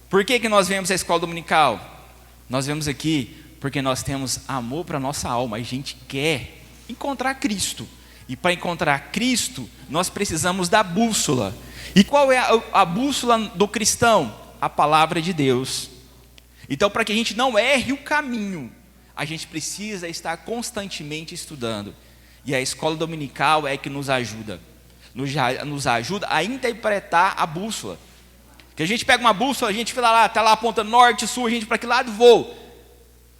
Por que nós vemos a escola dominical? Nós vemos aqui porque nós temos amor para a nossa alma. A gente quer encontrar Cristo. E para encontrar Cristo, nós precisamos da bússola. E qual é a bússola do cristão? A palavra de Deus. Então, para que a gente não erre o caminho, a gente precisa estar constantemente estudando. E a escola dominical é que nos ajuda. Nos ajuda a interpretar a bússola. Que a gente pega uma bússola, a gente fica lá, está lá apontando norte, sul, a gente para que lado vou?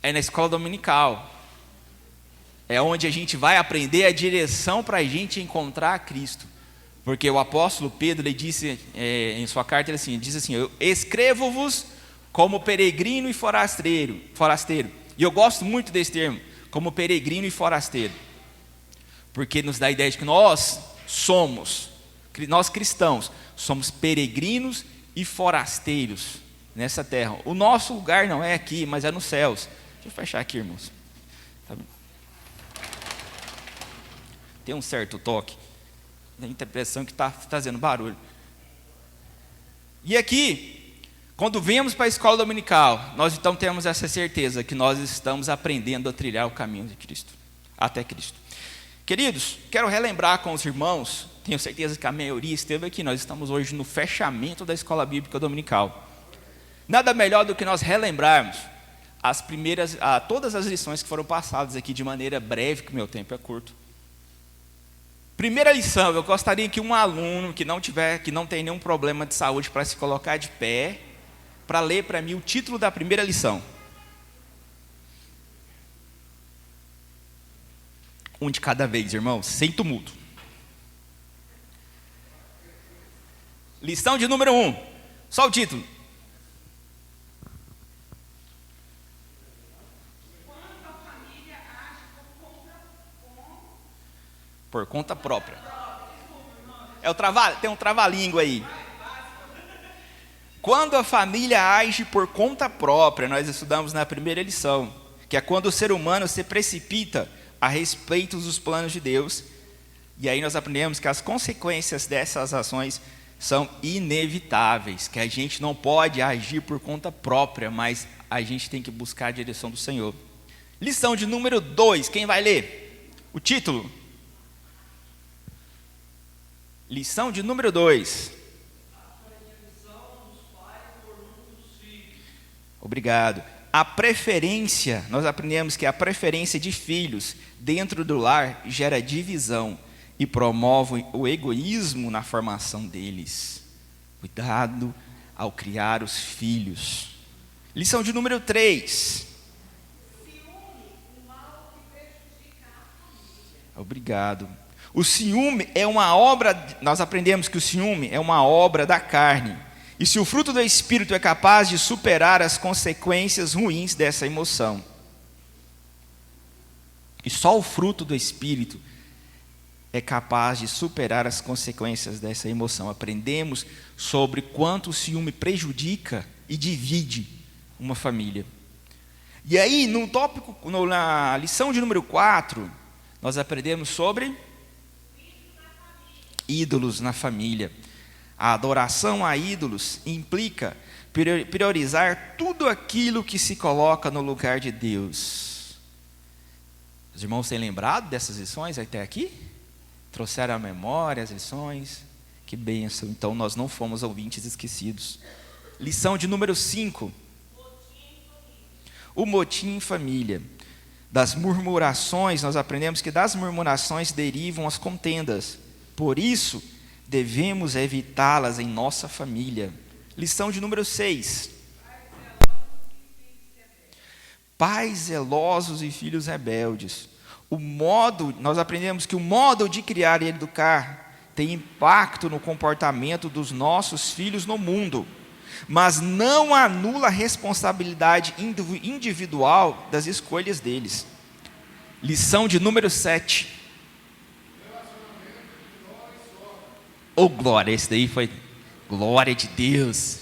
É na escola dominical. É onde a gente vai aprender a direção para a gente encontrar Cristo. Porque o apóstolo Pedro, ele disse em sua carta, ele diz assim: eu escrevo-vos como peregrino e forasteiro. E eu gosto muito desse termo, como peregrino e forasteiro. Porque nos dá a ideia de que nós cristãos, somos peregrinos e forasteiros nessa terra. O nosso lugar não é aqui, mas é nos céus. Deixa eu fechar aqui, irmãos. Tem um certo toque. Tem a impressão que está fazendo barulho. E aqui, quando viemos para a escola dominical, nós então temos essa certeza que nós estamos aprendendo a trilhar o caminho de Cristo, até Cristo. Queridos, quero relembrar com os irmãos, tenho certeza que a maioria esteve aqui, nós estamos hoje no fechamento da escola bíblica dominical. Nada melhor do que nós relembrarmos todas as lições que foram passadas aqui de maneira breve, que o meu tempo é curto. Primeira lição, eu gostaria que um aluno que não tem nenhum problema de saúde para se colocar de pé, para ler para mim o título da primeira lição. Um de cada vez, irmãos, sem tumulto. Lição de número 1, só o título. Por conta própria. Tem um trava-língua aí. Quando a família age por conta própria, nós estudamos na primeira lição, que é quando o ser humano se precipita a respeito dos planos de Deus, e aí nós aprendemos que as consequências dessas ações são inevitáveis, que a gente não pode agir por conta própria, mas a gente tem que buscar a direção do Senhor. Lição de número 2, quem vai ler? O título. Lição de número 2. Obrigado. A preferência, nós aprendemos que a preferência de filhos dentro do lar gera divisão e promove o egoísmo na formação deles. Cuidado ao criar os filhos. Lição de número 3. Obrigado. O ciúme é uma obra, nós aprendemos que o ciúme é uma obra da carne. E se o fruto do Espírito é capaz de superar as consequências ruins dessa emoção. E só o fruto do Espírito é capaz de superar as consequências dessa emoção. Aprendemos sobre quanto o ciúme prejudica e divide uma família. E aí, na lição de número 4, nós aprendemos sobre ídolos na família. A adoração a ídolos implica priorizar tudo aquilo que se coloca no lugar de Deus. Os irmãos têm lembrado dessas lições até aqui? Trouxeram à memória as lições? Que bênção, então nós não fomos ouvintes esquecidos. Lição de número 5. O motim em família. Das murmurações, nós aprendemos que das murmurações derivam as contendas. Por isso, devemos evitá-las em nossa família. Lição de número 6. Pais zelosos e filhos rebeldes. Nós aprendemos que o modo de criar e educar tem impacto no comportamento dos nossos filhos no mundo, mas não anula a responsabilidade individual das escolhas deles. Lição de número 7. Oh, glória, esse daí foi glória de Deus.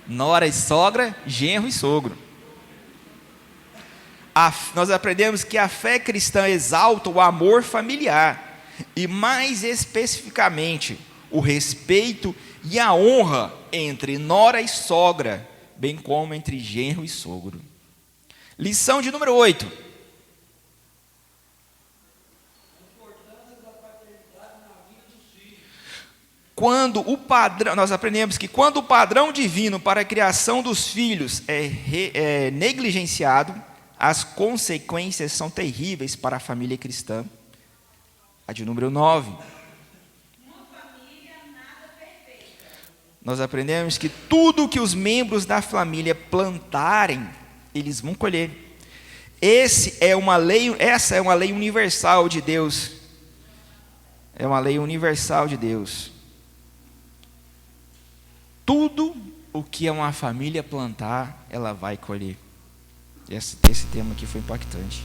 Nora e sogra, genro e sogro. Nós aprendemos que a fé cristã exalta o amor familiar e, mais especificamente, o respeito e a honra entre nora e sogra, bem como entre genro e sogro. Lição de número 8. Nós aprendemos que quando o padrão divino para a criação dos filhos é negligenciado, as consequências são terríveis para a família cristã. A de número 9. Nós aprendemos que tudo que os membros da família plantarem, eles vão colher. Essa é uma lei universal de Deus. É uma lei universal de Deus. Tudo o que uma família plantar, ela vai colher. Esse tema aqui foi impactante.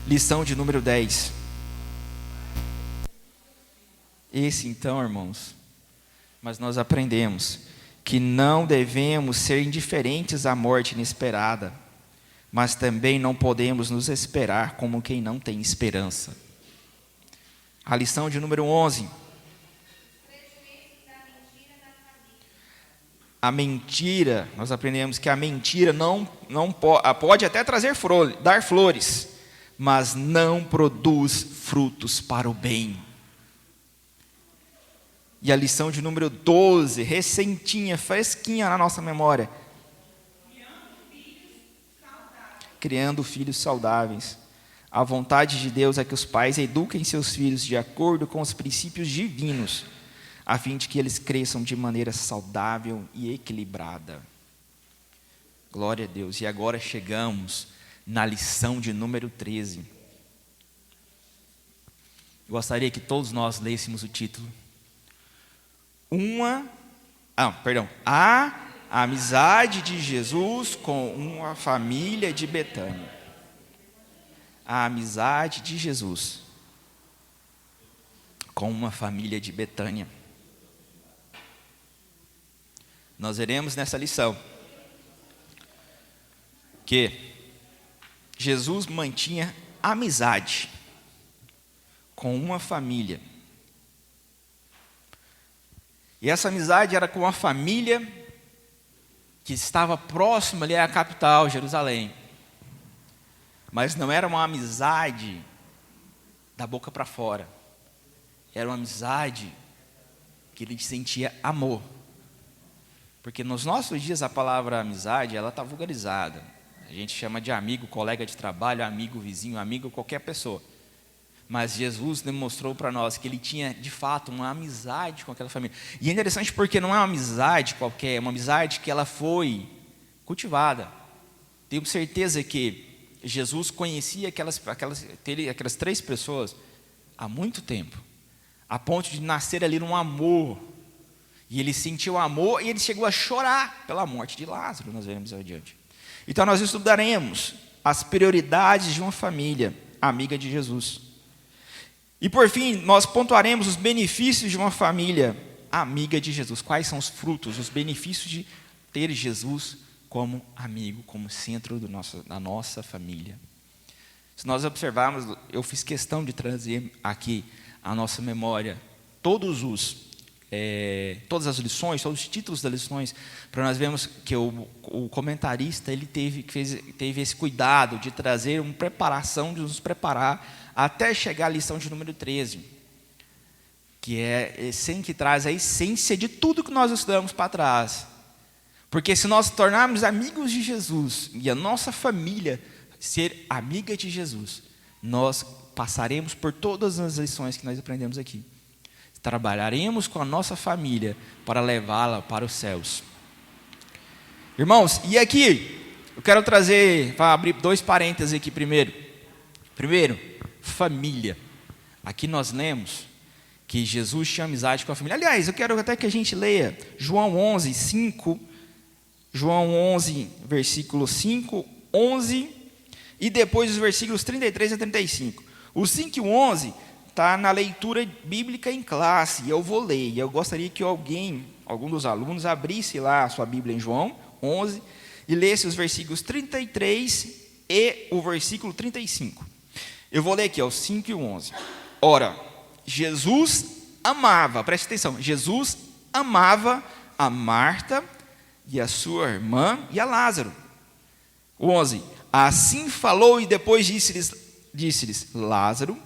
Lição de número 10. Esse então, irmãos, mas nós aprendemos que não devemos ser indiferentes à morte inesperada, mas também não podemos nos esperar como quem não tem esperança. A lição de número 11. A mentira, nós aprendemos que a mentira pode até dar flores, mas não produz frutos para o bem. E a lição de número 12, recentinha, fresquinha na nossa memória. Criando filhos saudáveis. A vontade de Deus é que os pais eduquem seus filhos de acordo com os princípios divinos, a fim de que eles cresçam de maneira saudável e equilibrada. Glória a Deus. E agora chegamos na lição de número 13. Eu gostaria que todos nós lêssemos o título. A amizade de Jesus com uma família de Betânia. A amizade de Jesus com uma família de Betânia. Nós veremos nessa lição que Jesus mantinha amizade com uma família. E essa amizade era com uma família que estava próxima ali à capital, Jerusalém. Mas não era uma amizade da boca para fora. Era uma amizade que ele sentia amor. Porque nos nossos dias a palavra amizade, ela está vulgarizada. A gente chama de amigo, colega de trabalho, amigo, vizinho, amigo, qualquer pessoa. Mas Jesus demonstrou para nós que ele tinha, de fato, uma amizade com aquela família. E é interessante porque não é uma amizade qualquer, é uma amizade que ela foi cultivada. Tenho certeza que Jesus conhecia aquelas 3 pessoas há muito tempo, a ponto de nascer ali num amor. E ele sentiu amor e ele chegou a chorar pela morte de Lázaro, nós veremos adiante. Então nós estudaremos as prioridades de uma família amiga de Jesus. E por fim, nós pontuaremos os benefícios de uma família amiga de Jesus. Quais são os frutos, os benefícios de ter Jesus como amigo, como centro da nossa família. Se nós observarmos, eu fiz questão de trazer aqui à nossa memória todas as lições, todos os títulos das lições, para nós vermos que o comentarista ele teve esse cuidado de trazer uma preparação, de nos preparar até chegar à lição de número 13, que traz a essência de tudo que nós estudamos para trás. Porque se nós tornarmos amigos de Jesus e a nossa família ser amiga de Jesus, nós passaremos por todas as lições que nós aprendemos aqui. Trabalharemos com a nossa família para levá-la para os céus. Irmãos, e aqui, eu quero abrir 2 parênteses aqui primeiro. Primeiro, família. Aqui nós lemos que Jesus tinha amizade com a família. Aliás, eu quero até que a gente leia João 11, 5, João 11, versículo 5, 11, e depois os versículos 33 a 35. O 5 e o 11 está na leitura bíblica em classe, e eu vou ler. E eu gostaria que algum dos alunos, abrisse lá a sua Bíblia em João 11 e lesse os versículos 33 e o versículo 35. Eu vou ler aqui, o 5 e o 11. Ora, Jesus amava, preste atenção, Jesus amava a Marta, e a sua irmã e a Lázaro. 11. Assim falou e depois disse-lhes: Lázaro,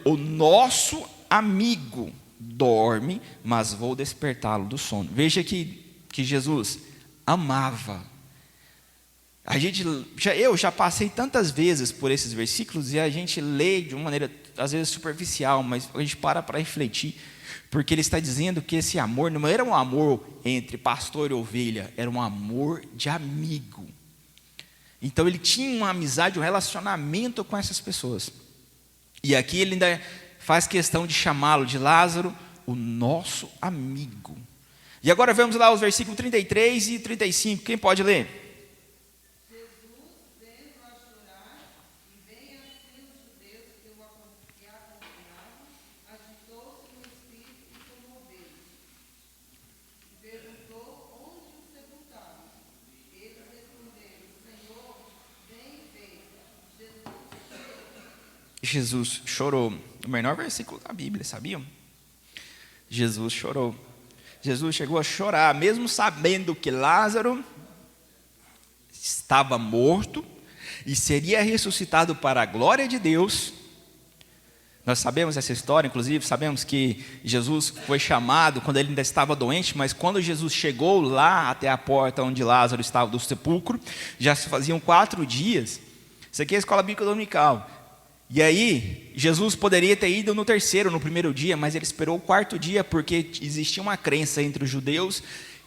o nosso amigo dorme, mas vou despertá-lo do sono. Veja que Jesus amava. Eu já passei tantas vezes por esses versículos e a gente lê de uma maneira às vezes superficial, mas a gente para refletir, porque ele está dizendo que esse amor não era um amor entre pastor e ovelha, era um amor de amigo. Então ele tinha uma amizade, um relacionamento com essas pessoas. E aqui ele ainda faz questão de chamá-lo de Lázaro, o nosso amigo. E agora vamos lá os versículos 33 e 35. Quem pode ler? Jesus chorou. O menor versículo da Bíblia, sabiam? Jesus chorou. Jesus chegou a chorar, mesmo sabendo que Lázaro estava morto e seria ressuscitado para a glória de Deus. Nós sabemos essa história, inclusive sabemos que Jesus foi chamado quando ele ainda estava doente, mas quando Jesus chegou lá até a porta onde Lázaro estava do sepulcro, já se faziam 4 dias. Isso aqui é a escola bíblica dominical. E aí, Jesus poderia ter ido no primeiro dia, mas ele esperou o 4º dia, porque existia uma crença entre os judeus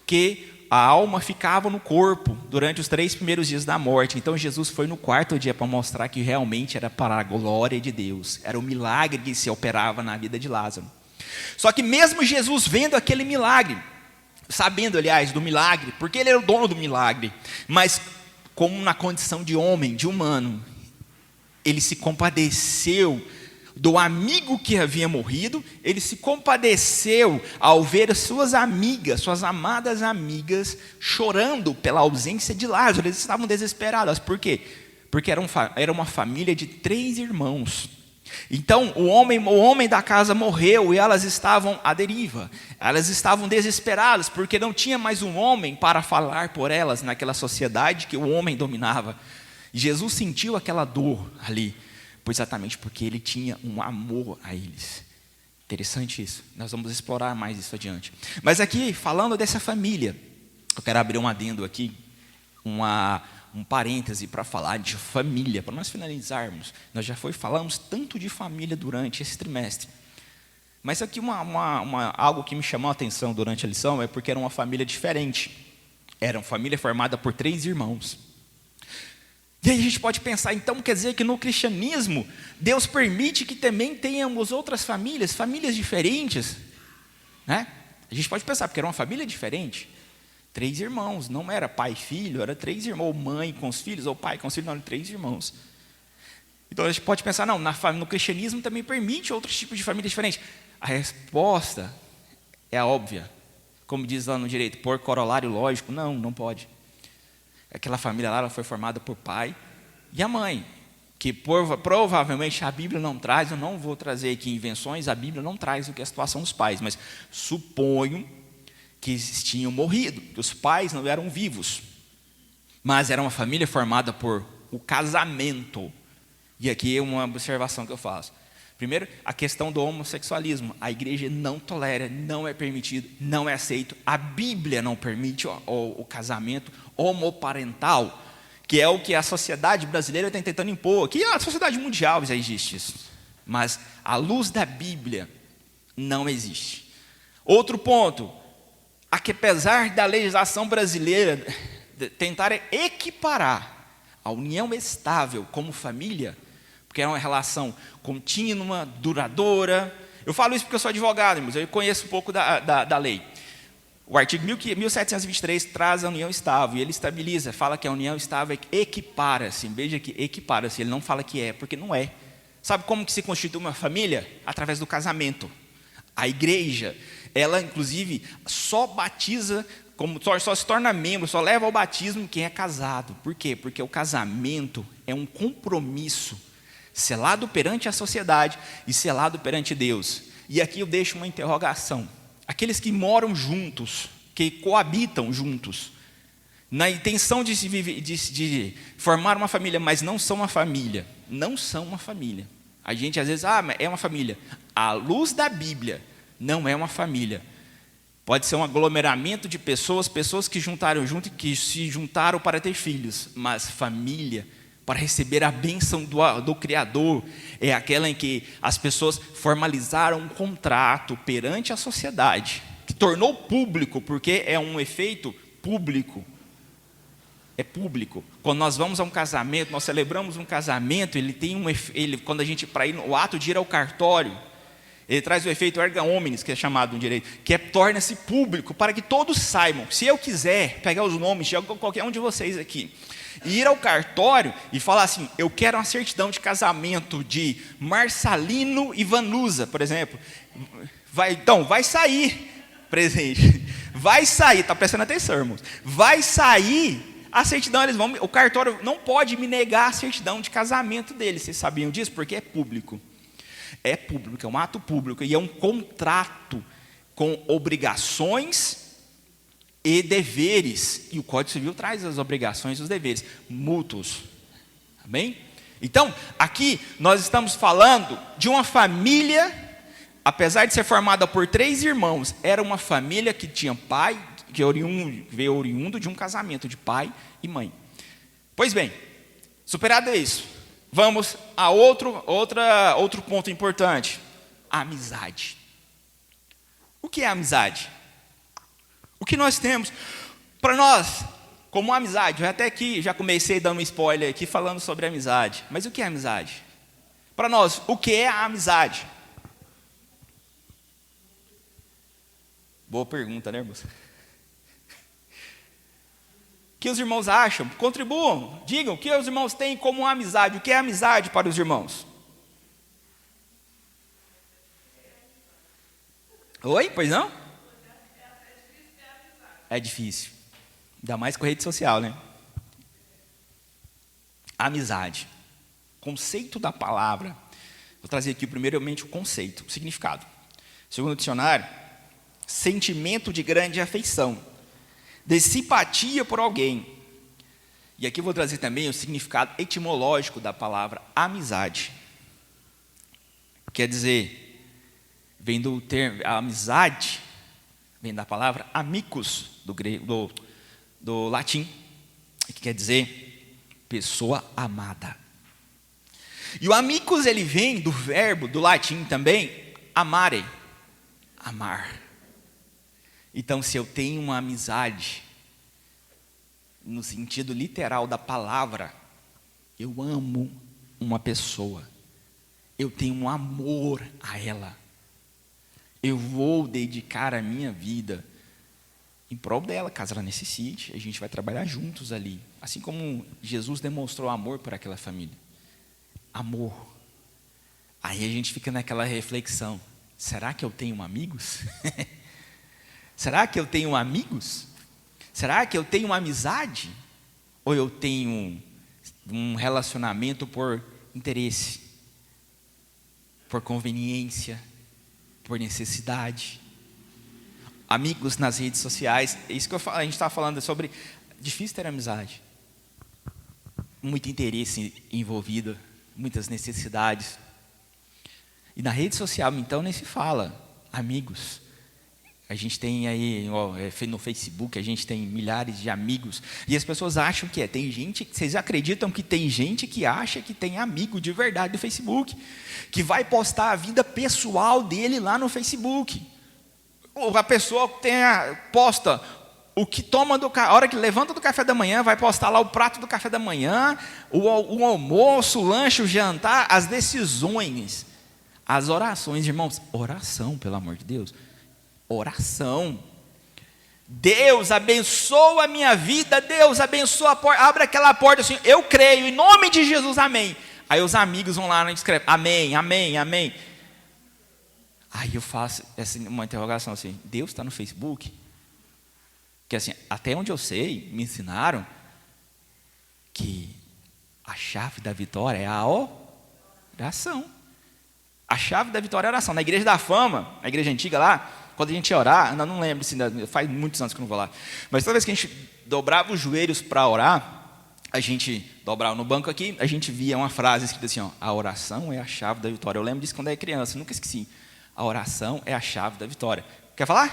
que a alma ficava no corpo durante os 3 primeiros dias da morte. Então Jesus foi no 4º dia para mostrar que realmente era para a glória de Deus. Era um milagre que se operava na vida de Lázaro. Só que mesmo Jesus vendo aquele milagre, sabendo, aliás, do milagre, porque ele era o dono do milagre, mas como na condição de homem, de humano, ele se compadeceu do amigo que havia morrido, ele se compadeceu ao ver suas amigas, suas amadas amigas, chorando pela ausência de Lázaro. Eles estavam desesperadas. Por quê? Porque era uma família de 3 irmãos. Então, o homem da casa morreu e elas estavam à deriva. Elas estavam desesperadas, porque não tinha mais um homem para falar por elas naquela sociedade que o homem dominava. Jesus sentiu aquela dor ali, exatamente porque ele tinha um amor a eles. Interessante isso, nós vamos explorar mais isso adiante. Mas aqui, falando dessa família, eu quero abrir um adendo aqui, um parêntese para falar de família, para nós finalizarmos. Nós já falamos tanto de família durante esse trimestre. Mas aqui algo que me chamou a atenção durante a lição é porque era uma família diferente. Era uma família formada por 3 irmãos. E aí a gente pode pensar, então quer dizer que no cristianismo, Deus permite que também tenhamos outras famílias diferentes, né? A gente pode pensar, porque era uma família diferente, 3 irmãos, não era pai e filho, era 3 irmãos, ou mãe com os filhos, ou pai com os filhos, não, eram 3 irmãos. Então a gente pode pensar, não, no cristianismo também permite outros tipos de família diferentes. A resposta é óbvia, como diz lá no direito, por corolário lógico, não pode. Aquela família lá, ela foi formada por pai e a mãe, que provavelmente a Bíblia não traz, eu não vou trazer aqui invenções, a Bíblia não traz o que é a situação dos pais, mas suponho que eles tinham morrido, que os pais não eram vivos, mas era uma família formada por o casamento. E aqui é uma observação que eu faço. Primeiro, a questão do homossexualismo. A igreja não tolera, não é permitido, não é aceito. A Bíblia não permite o casamento homoparental, que é o que a sociedade brasileira está tentando impor. Que a sociedade mundial já existe isso. Mas, à luz da Bíblia, não existe. Outro ponto, apesar da legislação brasileira tentar equiparar a união estável como família, porque é uma relação contínua, duradoura. Eu falo isso porque eu sou advogado, mas eu conheço um pouco da lei. O artigo 1723 traz a união estável, e ele estabiliza, fala que a união estável equipara-se. Veja que equipara-se, ele não fala que é, porque não é. Sabe como que se constitui uma família? Através do casamento. A igreja, ela inclusive só batiza, só se torna membro, só leva ao batismo quem é casado. Por quê? Porque o casamento é um compromisso selado perante a sociedade e selado perante Deus. E aqui eu deixo uma interrogação. Aqueles que moram juntos, que coabitam juntos, na intenção de de formar uma família, mas não são uma família. Não são uma família. A gente às vezes, é uma família. À luz da Bíblia, não é uma família. Pode ser um aglomeramento de pessoas que juntaram junto, que se juntaram para ter filhos, mas família, para receber a bênção do Criador, é aquela em que as pessoas formalizaram um contrato perante a sociedade, que tornou público, porque é um efeito público. É público. Quando nós vamos a um casamento, nós celebramos um casamento, ele tem quando a gente, para ir, o ato de ir ao cartório, ele traz o efeito erga omnes, que é chamado no direito, que torna-se público, para que todos saibam. Se eu quiser pegar os nomes de qualquer um de vocês aqui, e ir ao cartório e falar assim, eu quero uma certidão de casamento de Marcelino e Vanusa, por exemplo, vai sair, presente, vai sair, está prestando atenção, irmãos, vai sair a certidão, o cartório não pode me negar a certidão de casamento deles. Vocês sabiam disso? Porque é público. É público, é um ato público e é um contrato com obrigações e deveres. E o Código Civil traz as obrigações e os deveres mútuos. Amém? Então, aqui nós estamos falando de uma família, apesar de ser formada por 3 irmãos, era uma família que tinha pai, que veio oriundo de um casamento de pai e mãe. Pois bem, superado isso, vamos a outro ponto importante: a amizade. O que é amizade? O que nós temos para nós como amizade? Eu até aqui já comecei dando um spoiler aqui falando sobre amizade. Mas o que é amizade? Para nós, o que é a amizade? Boa pergunta, né, moça? O que os irmãos acham? Contribuam, digam o que os irmãos têm como amizade. O que é amizade para os irmãos? Oi? Pois não? É difícil. Ainda mais com rede social, né? Amizade. Conceito da palavra. Vou trazer aqui primeiramente o conceito, o significado. Segundo o dicionário, sentimento de grande afeição, de simpatia por alguém. E aqui vou trazer também o significado etimológico da palavra amizade. Quer dizer, vem do termo, a amizade, vem da palavra amicus, do grego, do latim, que quer dizer pessoa amada. E o amicus, ele vem do verbo, do latim também, amare, amar. Então, se eu tenho uma amizade, no sentido literal da palavra, eu amo uma pessoa, eu tenho um amor a ela, eu vou dedicar a minha vida em prol dela, caso ela necessite, a gente vai trabalhar juntos ali, assim como Jesus demonstrou amor por aquela família, amor. Aí a gente fica naquela reflexão, será que eu tenho amigos? Será que eu tenho amigos? Será que eu tenho uma amizade? Ou eu tenho um relacionamento por interesse, por conveniência, por necessidade? Amigos nas redes sociais, é isso que a gente está falando sobre, difícil ter amizade. Muito interesse envolvido, muitas necessidades. E na rede social, então, nem se fala, amigos. A gente tem aí, no Facebook, a gente tem milhares de amigos. E as pessoas acham que tem gente, vocês acreditam que tem gente que acha que tem amigo de verdade no Facebook, que vai postar a vida pessoal dele lá no Facebook. A pessoa posta o que toma a hora que levanta do café da manhã, vai postar lá o prato do café da manhã, o almoço, o lanche, o jantar, as decisões, as orações, irmãos. Oração, pelo amor de Deus. Oração. Deus abençoa a minha vida, Deus abençoa a porta, abre aquela porta assim, eu creio, em nome de Jesus, amém. Aí os amigos vão lá e escrevem, amém, amém, amém. Aí eu faço uma interrogação assim, Deus está no Facebook? Que assim, até onde eu sei, me ensinaram que a chave da vitória é a oração. A chave da vitória é a oração. Na igreja da fama, a igreja antiga lá, quando a gente ia orar, eu não lembro, assim, faz muitos anos que eu não vou lá, mas toda vez que a gente dobrava os joelhos para orar, a gente dobrava no banco aqui, a gente via uma frase escrita assim, ó, a oração é a chave da vitória. Eu lembro disso quando eu era criança, nunca esqueci. A oração é a chave da vitória. Quer falar?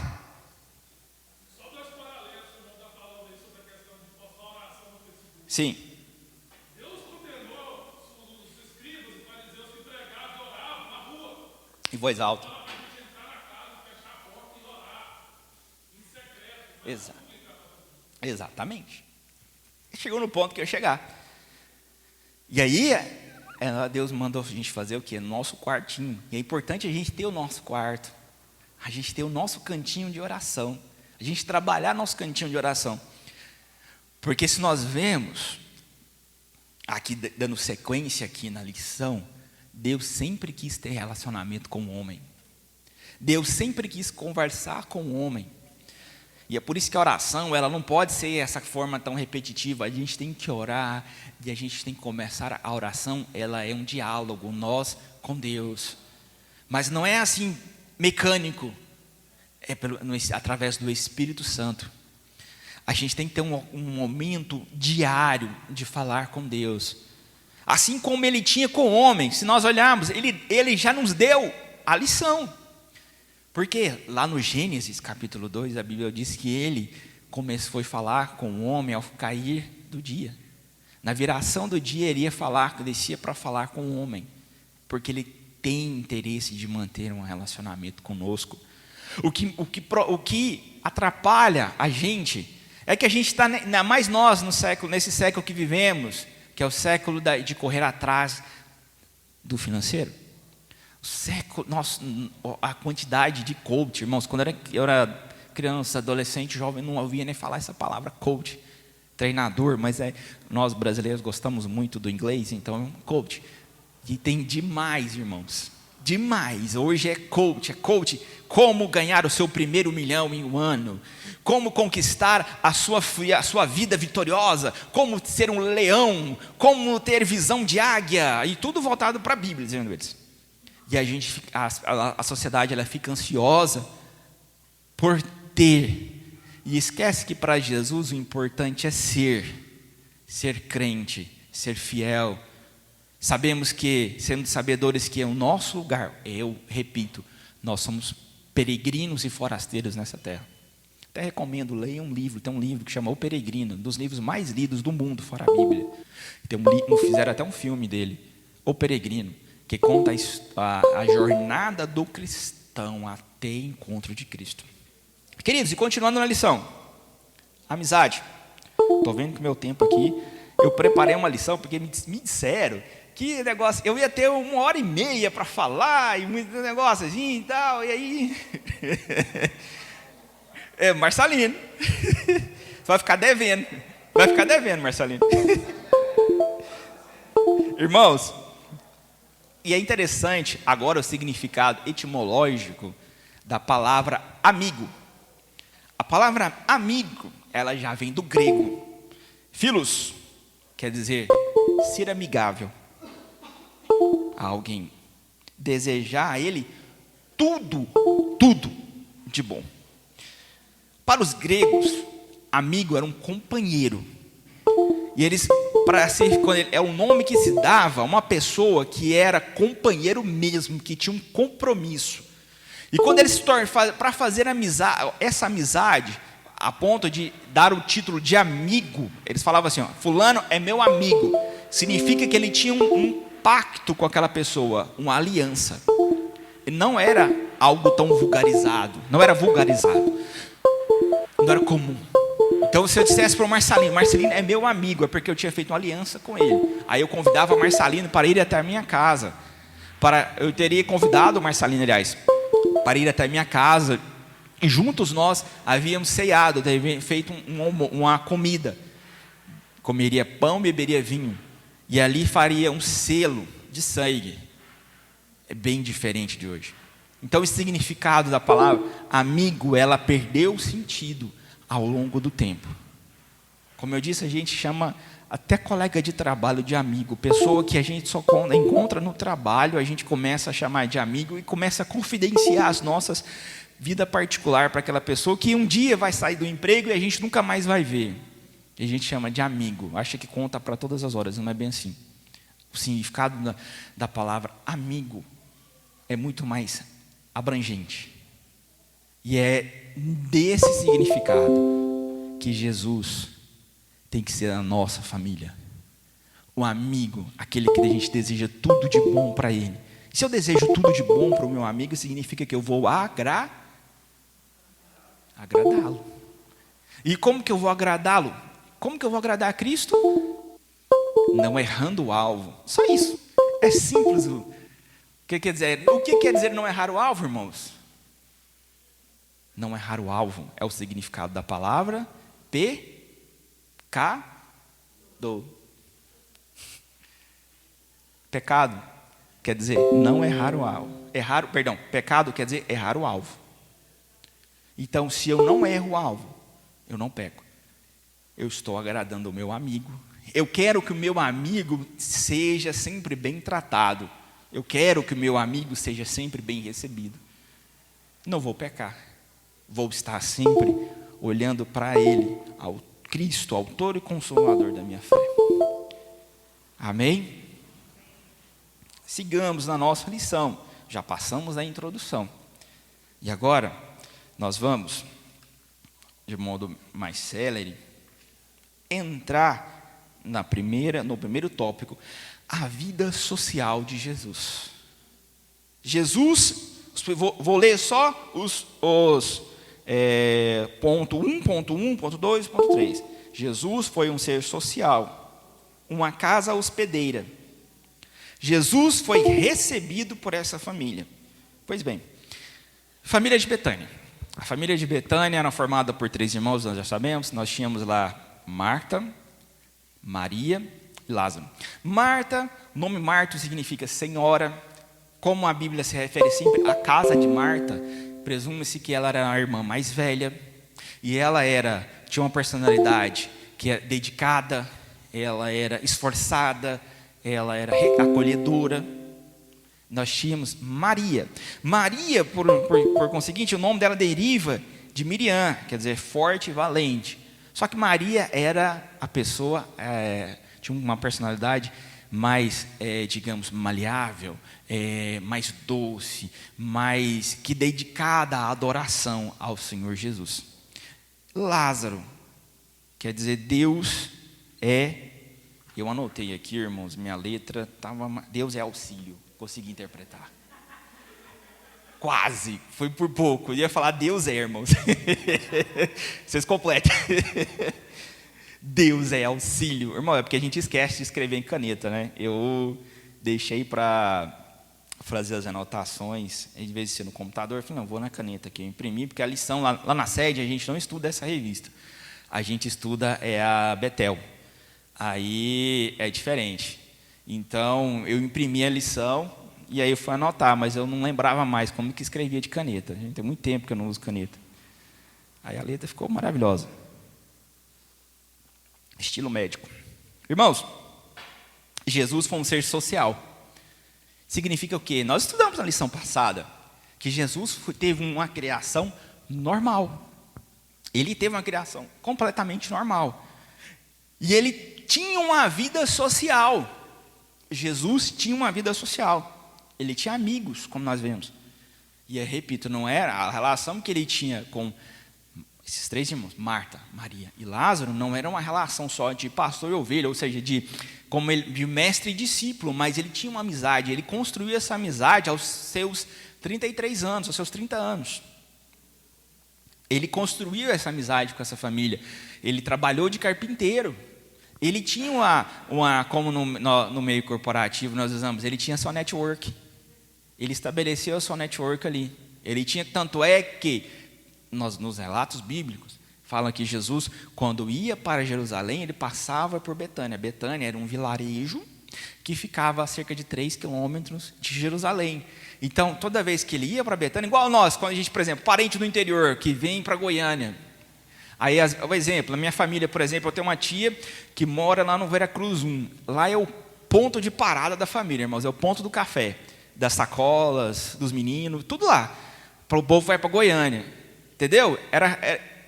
Só dois paralelos que o irmão está falando aí sobre a questão de postar oração no Facebook. Sim. Deus condenou os escribas e fariseus que pregavam e oravam na rua. Em voz alta. Para a gente entrar na casa, fechar a porta e orar. Em secreto. Exato. Exatamente. Chegou no ponto que eu ia chegar. E aí, Deus mandou a gente fazer o quê? No nosso quartinho. E é importante a gente ter o nosso quarto. A gente ter o nosso cantinho de oração. A gente trabalhar nosso cantinho de oração. Porque se nós vemos, aqui dando sequência aqui na lição, Deus sempre quis ter relacionamento com o homem. Deus sempre quis conversar com o homem. E é por isso que a oração, ela não pode ser essa forma tão repetitiva. A gente tem que orar e a gente tem que começar a oração. Ela é um diálogo, nós com Deus. Mas não é assim mecânico. É através do Espírito Santo. A gente tem que ter um momento diário de falar com Deus. Assim como ele tinha com o homem. Se nós olharmos, ele já nos deu a lição. Porque lá no Gênesis capítulo 2, a Bíblia diz que ele foi falar com o homem ao cair do dia. Na viração do dia ele descia para falar com o homem. Porque ele tem interesse de manter um relacionamento conosco. O que atrapalha a gente é que a gente está, mais nós nesse século que vivemos, que é o século de correr atrás do financeiro. A quantidade de coach, irmãos, quando eu era criança, adolescente, jovem, não ouvia nem falar essa palavra coach, treinador, mas nós brasileiros gostamos muito do inglês, então coach. E tem demais, irmãos, demais. Hoje é coach, como ganhar o seu primeiro milhão em um ano, como conquistar a sua vida vitoriosa, como ser um leão, como ter visão de águia, e tudo voltado para a Bíblia, dizendo eles. E a sociedade ela fica ansiosa por ter. E esquece que para Jesus o importante é ser crente, ser fiel. Sabemos que, sendo sabedores que é o nosso lugar, eu repito, nós somos peregrinos e forasteiros nessa terra. Até recomendo, leia um livro, tem um livro que chama O Peregrino, um dos livros mais lidos do mundo, fora a Bíblia. Fizeram até um filme dele, O Peregrino, que conta a jornada do cristão até o encontro de Cristo. Queridos, e continuando na lição, amizade. Estou vendo que o meu tempo aqui, eu preparei uma lição, porque me disseram que negócio, eu ia ter 1h30 para falar, e muito negócio assim e tal, e aí... Marcelino, você vai ficar devendo, Marcelino. Irmãos, e é interessante agora o significado etimológico da palavra amigo. A palavra amigo, ela já vem do grego. Philos, quer dizer ser amigável a alguém. Desejar a ele tudo de bom. Para os gregos, amigo era um companheiro. E eles, é o nome que se dava a uma pessoa que era companheiro mesmo, que tinha um compromisso. E quando eles para fazer essa amizade, a ponto de dar o título de amigo, eles falavam assim, ó, fulano é meu amigo. Significa que ele tinha um pacto com aquela pessoa, uma aliança. E não era algo tão vulgarizado, não era comum. Então, se eu dissesse para o Marcelino é meu amigo, é porque eu tinha feito uma aliança com ele. Aí eu convidava o Marcelino para ir até a minha casa. Eu teria convidado o Marcelino, aliás, para ir até a minha casa. E juntos nós havíamos ceado, havíamos feito uma comida. Comeria pão, beberia vinho. E ali faria um selo de sangue. É bem diferente de hoje. Então, o significado da palavra amigo, ela perdeu o sentido ao longo do tempo. Como eu disse, a gente chama até colega de trabalho de amigo. Pessoa que a gente só encontra no trabalho, a gente começa a chamar de amigo e começa a confidenciar as nossas vida particular para aquela pessoa que um dia vai sair do emprego e a gente nunca mais vai ver. E a gente chama de amigo, acha que conta para todas as horas, não é bem assim. O significado da palavra amigo é muito mais abrangente. E é desse significado que Jesus tem que ser a nossa família. O amigo, aquele que a gente deseja tudo de bom para ele. Se eu desejo tudo de bom para o meu amigo, significa que eu vou agradá-lo. E como que eu vou agradá-lo? Como que eu vou agradar a Cristo? Não errando o alvo. Só isso. É simples. O que quer dizer não errar o alvo, irmãos? Não errar o alvo é o significado da palavra pecado. Pecado quer dizer não errar o alvo. Pecado quer dizer errar o alvo. Então, se eu não erro o alvo, eu não peco. Eu estou agradando o meu amigo. Eu quero que o meu amigo seja sempre bem tratado. Eu quero que o meu amigo seja sempre bem recebido. Não vou pecar. Vou estar sempre olhando para Ele, ao Cristo, autor e consumador da minha fé. Amém? Sigamos na nossa lição. Já passamos a introdução. E agora, nós vamos, de modo mais célere, entrar no primeiro tópico, a vida social de Jesus. Jesus, vou ler só os ponto 1, ponto 1, ponto 2, ponto 3. Jesus foi um ser social, uma casa hospedeira. Jesus foi recebido por essa família. Pois bem, família de Betânia. A família de Betânia era formada por 3 irmãos, nós já sabemos. Nós tínhamos lá Marta, Maria e Lázaro. Marta, o nome Marta significa senhora. Como a Bíblia se refere sempre à casa de Marta, presume-se que ela era a irmã mais velha. E ela tinha uma personalidade que é dedicada, ela era esforçada, ela era acolhedora. Nós tínhamos Maria. Maria, por conseguinte, o nome dela deriva de Miriam, quer dizer, forte e valente. Só que Maria era a pessoa, tinha uma personalidade mais, digamos, maleável, mais doce, mais que dedicada à adoração ao Senhor Jesus. Lázaro, quer dizer, Deus eu anotei aqui, irmãos, minha letra estava, Deus é auxílio, consegui interpretar. Quase, foi por pouco. Eu ia falar Deus é, irmãos. Vocês completem. Deus é auxílio. Irmão, é porque a gente esquece de escrever em caneta, né? Eu deixei para fazer as anotações, em vez de ser no computador, eu falei, não, vou na caneta aqui, eu imprimi, porque a lição lá na sede, a gente não estuda essa revista. A gente estuda a Betel. Aí é diferente. Então, eu imprimi a lição e aí eu fui anotar, mas eu não lembrava mais como que escrevia de caneta. Gente, tem muito tempo que eu não uso caneta. Aí a letra ficou maravilhosa. Estilo médico. Irmãos, Jesus foi um ser social. Significa o quê? Nós estudamos na lição passada que Jesus teve uma criação normal. Ele teve uma criação completamente normal. E ele tinha uma vida social. Jesus tinha uma vida social. Ele tinha amigos, como nós vemos. E eu repito, não era a relação que ele tinha com esses 3 irmãos, Marta, Maria e Lázaro, não era uma relação só de pastor e ovelha, ou seja, de mestre e discípulo, mas ele tinha uma amizade. Ele construiu essa amizade aos seus 33 anos, aos seus 30 anos. Ele construiu essa amizade com essa família. Ele trabalhou de carpinteiro. Ele tinha como no meio corporativo nós usamos, ele tinha sua network. Ele estabeleceu a sua network ali. Ele tinha, tanto é que, nos relatos bíblicos, falam que Jesus, quando ia para Jerusalém, ele passava por Betânia. Betânia era um vilarejo que ficava a cerca de 3 quilômetros de Jerusalém. Então, toda vez que ele ia para Betânia, igual nós, quando a gente, por exemplo, parente do interior, que vem para Goiânia. Aí, o exemplo, na minha família, por exemplo, eu tenho uma tia que mora lá no Veracruz 1. Lá é o ponto de parada da família, irmãos, é o ponto do café, das sacolas, dos meninos, tudo lá. O povo vai para Goiânia, entendeu?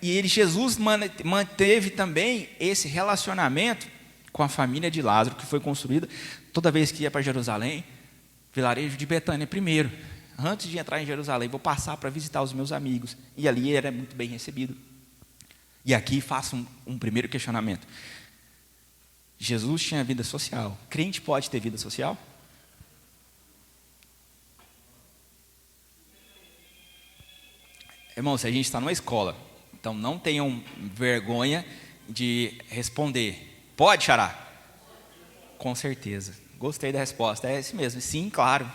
E Jesus manteve também esse relacionamento com a família de Lázaro, que foi construída toda vez que ia para Jerusalém, vilarejo de Betânia primeiro. Antes de entrar em Jerusalém, vou passar para visitar os meus amigos. E ali ele era muito bem recebido. E aqui faço um primeiro questionamento. Jesus tinha vida social. Crente pode ter vida social? Irmão, se a gente está numa escola, então não tenham vergonha de responder. Pode, Xará? Com certeza. Gostei da resposta. É isso mesmo. Sim, claro.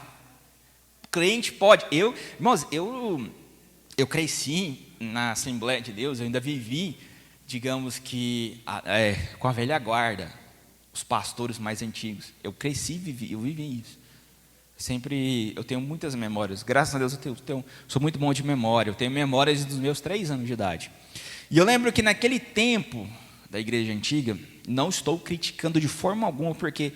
Crente pode. Irmãos, eu cresci na Assembleia de Deus, eu ainda vivi, digamos que, com a velha guarda, os pastores mais antigos. Eu cresci e eu vivi isso. Eu tenho muitas memórias. Graças a Deus sou muito bom de memória. Eu tenho memórias dos meus 3 anos de idade. E eu lembro que naquele tempo da igreja antiga, não estou criticando de forma alguma, porque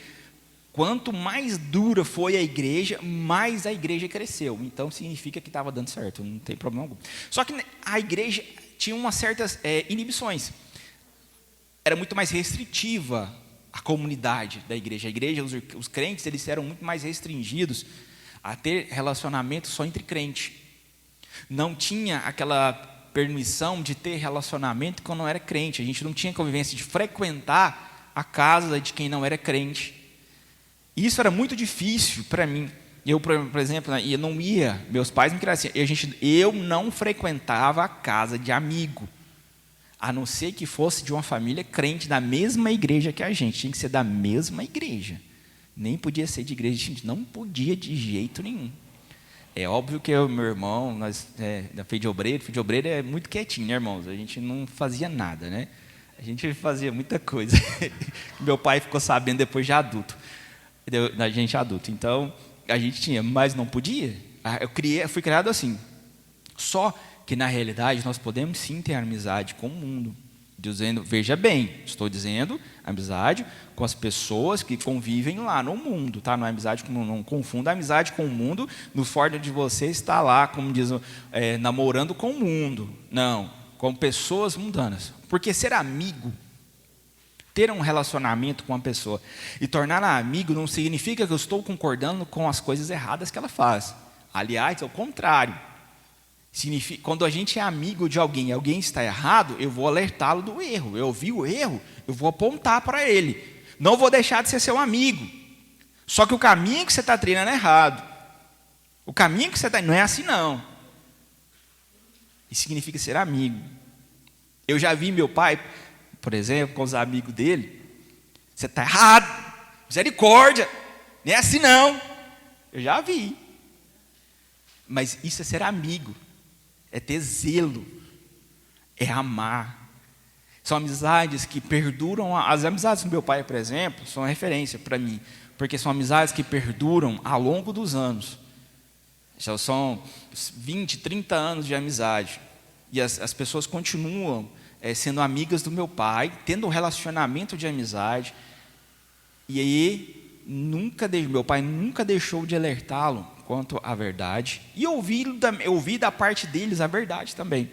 quanto mais dura foi a igreja, mais a igreja cresceu. Então significa que estava dando certo, não tem problema algum. Só que a igreja tinha umas certas inibições. Era muito mais restritiva a comunidade da igreja. A igreja, os crentes, eles eram muito mais restringidos a ter relacionamento só entre crente. Não tinha aquela permissão de ter relacionamento quando não era crente. A gente não tinha convivência de frequentar a casa de quem não era crente. Isso era muito difícil para mim. Eu, por exemplo, eu não ia, meus pais me criaram assim, eu não frequentava a casa de amigo, a não ser que fosse de uma família crente da mesma igreja que a gente. Tinha que ser da mesma igreja. Nem podia ser de igreja, gente, não podia de jeito nenhum. É óbvio que eu e meu irmão, nós, filho de obreiro é muito quietinho, né, irmãos? A gente não fazia nada, né? A gente fazia muita coisa. Meu pai ficou sabendo depois de adulto, da gente adulto. Então, a gente tinha, mas não podia. Eu fui criado assim. Só que, na realidade, nós podemos sim ter amizade com o mundo. Dizendo, veja bem, estou dizendo amizade com as pessoas que convivem lá no mundo, tá? Não é amizade, não confunda amizade com o mundo, no forte de você estar lá, como diz, namorando com o mundo. Não, com pessoas mundanas. Porque ser amigo, ter um relacionamento com uma pessoa e torná-la amigo não significa que eu estou concordando com as coisas erradas que ela faz. Aliás, ao contrário. Significa, quando a gente é amigo de alguém e alguém está errado, eu vou alertá-lo do erro. Eu vi o erro, eu vou apontar para ele. Não vou deixar de ser seu amigo. Só que o caminho que você está treinando é errado. O caminho que você está... Não é assim, não. Isso significa ser amigo. Eu já vi meu pai, por exemplo, com os amigos dele. Você está errado. Misericórdia. Não é assim, não. Eu já vi. Mas isso é ser amigo. É ter zelo, é amar. São amizades que perduram. As amizades do meu pai, por exemplo, são referência para mim, porque são amizades que perduram ao longo dos anos. Já são 20, 30 anos de amizade. E as pessoas continuam sendo amigas do meu pai, tendo um relacionamento de amizade. E aí, meu pai nunca deixou de alertá-lo quanto à verdade, e eu ouvi da parte deles a verdade também.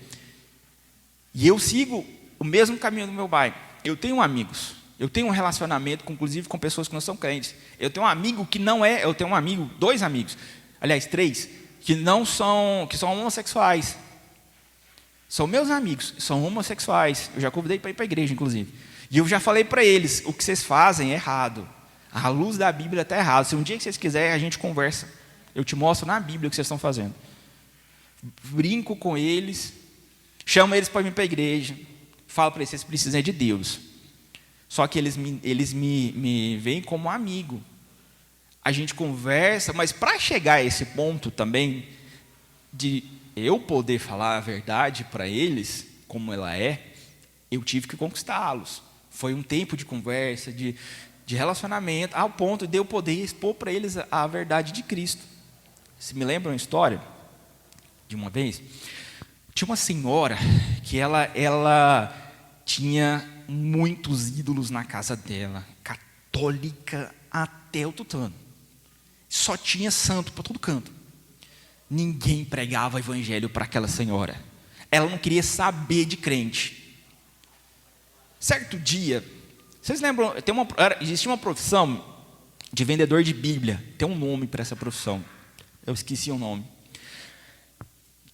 E eu sigo o mesmo caminho do meu pai. Eu tenho amigos, eu tenho um relacionamento, inclusive com pessoas que não são crentes. Eu tenho um amigo que não é, eu tenho um amigo, 2 amigos, aliás 3, que são homossexuais. São meus amigos, são homossexuais. Eu já convidei para ir para a igreja, inclusive. E eu já falei para eles, o que vocês fazem é errado. À luz da Bíblia está errado. Se um dia que vocês quiserem, a gente conversa. Eu te mostro na Bíblia o que vocês estão fazendo. Brinco com eles, chamo eles para vir para a igreja, falo para eles, vocês precisam de Deus. Só que eles me veem como amigo. A gente conversa, mas para chegar a esse ponto também, de eu poder falar a verdade para eles, como ela é, eu tive que conquistá-los. Foi um tempo de conversa, de relacionamento, ao ponto de eu poder expor para eles a verdade de Cristo. Você me lembra uma história de uma vez? Tinha uma senhora que ela tinha muitos ídolos na casa dela, católica até o tutano. Só tinha santo para todo canto. Ninguém pregava evangelho para aquela senhora. Ela não queria saber de crente. Certo dia, vocês lembram, existia uma profissão de vendedor de Bíblia. Tem um nome para essa profissão. Eu esqueci o nome.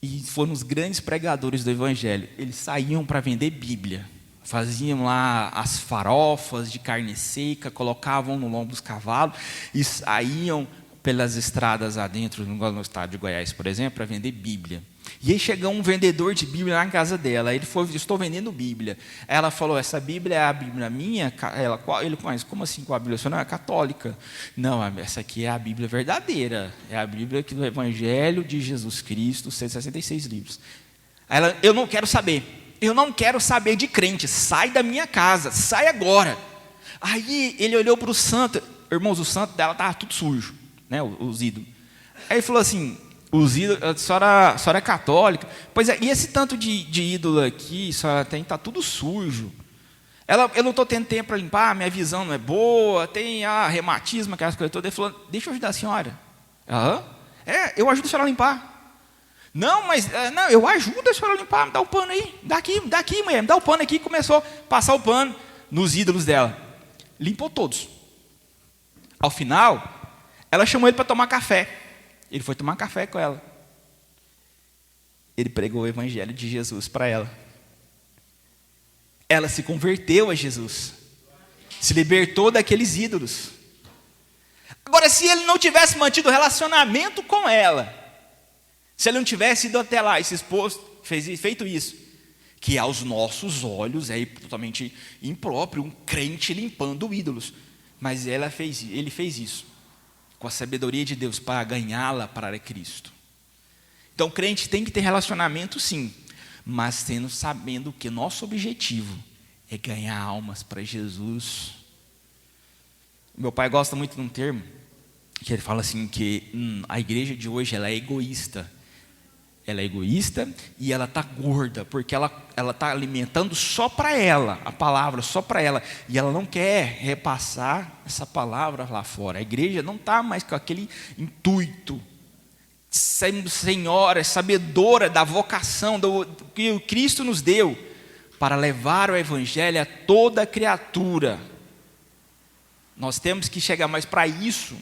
E foram os grandes pregadores do evangelho. Eles saíam para vender Bíblia. Faziam lá as farofas de carne seca, colocavam no lombo dos cavalos e saíam pelas estradas adentro, no estado de Goiás, por exemplo, para vender Bíblia. E aí chegou um vendedor de Bíblia na casa dela. Ele falou: estou vendendo Bíblia. Ela falou: essa Bíblia é a Bíblia minha? Ele conhece: como assim com a Bíblia? Você não é católica? Não, essa aqui é a Bíblia verdadeira. É a Bíblia do Evangelho de Jesus Cristo, 166 livros. Ela: eu não quero saber. Eu não quero saber de crente. Sai da minha casa. Sai agora. Aí ele olhou para o santo. Irmãos, o santo dela estava tudo sujo, né, os ídolos. Aí ele falou assim: os ídolos, a senhora é católica? Pois é, e esse tanto de ídolo aqui, a senhora tem, está tudo sujo. Eu não estou tendo tempo para limpar, minha visão não é boa, tem reumatismo, aquelas coisas todas. Ele falou: deixa eu ajudar a senhora. Eu ajudo a senhora a limpar. Não, mas não, eu ajudo a senhora a limpar, me dá o pano aí. Dá aqui, mulher, me dá o pano aqui. Começou a passar o pano nos ídolos dela. Limpou todos. Ao final, ela chamou ele para tomar café. Ele foi tomar café com ela. Ele pregou o evangelho de Jesus para ela. Ela se converteu a Jesus. Se libertou daqueles ídolos. Agora, se ele não tivesse mantido relacionamento com ela, se ele não tivesse ido até lá e se exposto, feito isso, que aos nossos olhos é totalmente impróprio, um crente limpando ídolos. Mas ele fez isso, com a sabedoria de Deus, para ganhá-la para Cristo. Então, o crente tem que ter relacionamento, sim, mas sabendo que nosso objetivo é ganhar almas para Jesus. Meu pai gosta muito de um termo, que ele fala assim, que a igreja de hoje ela é egoísta. Ela é egoísta e ela está gorda, porque ela está alimentando só para ela, a palavra só para ela, e ela não quer repassar essa palavra lá fora. A igreja não está mais com aquele intuito, sendo senhora, sabedora da vocação do que o Cristo nos deu, para levar o evangelho a toda criatura. Nós temos que chegar mais para isso.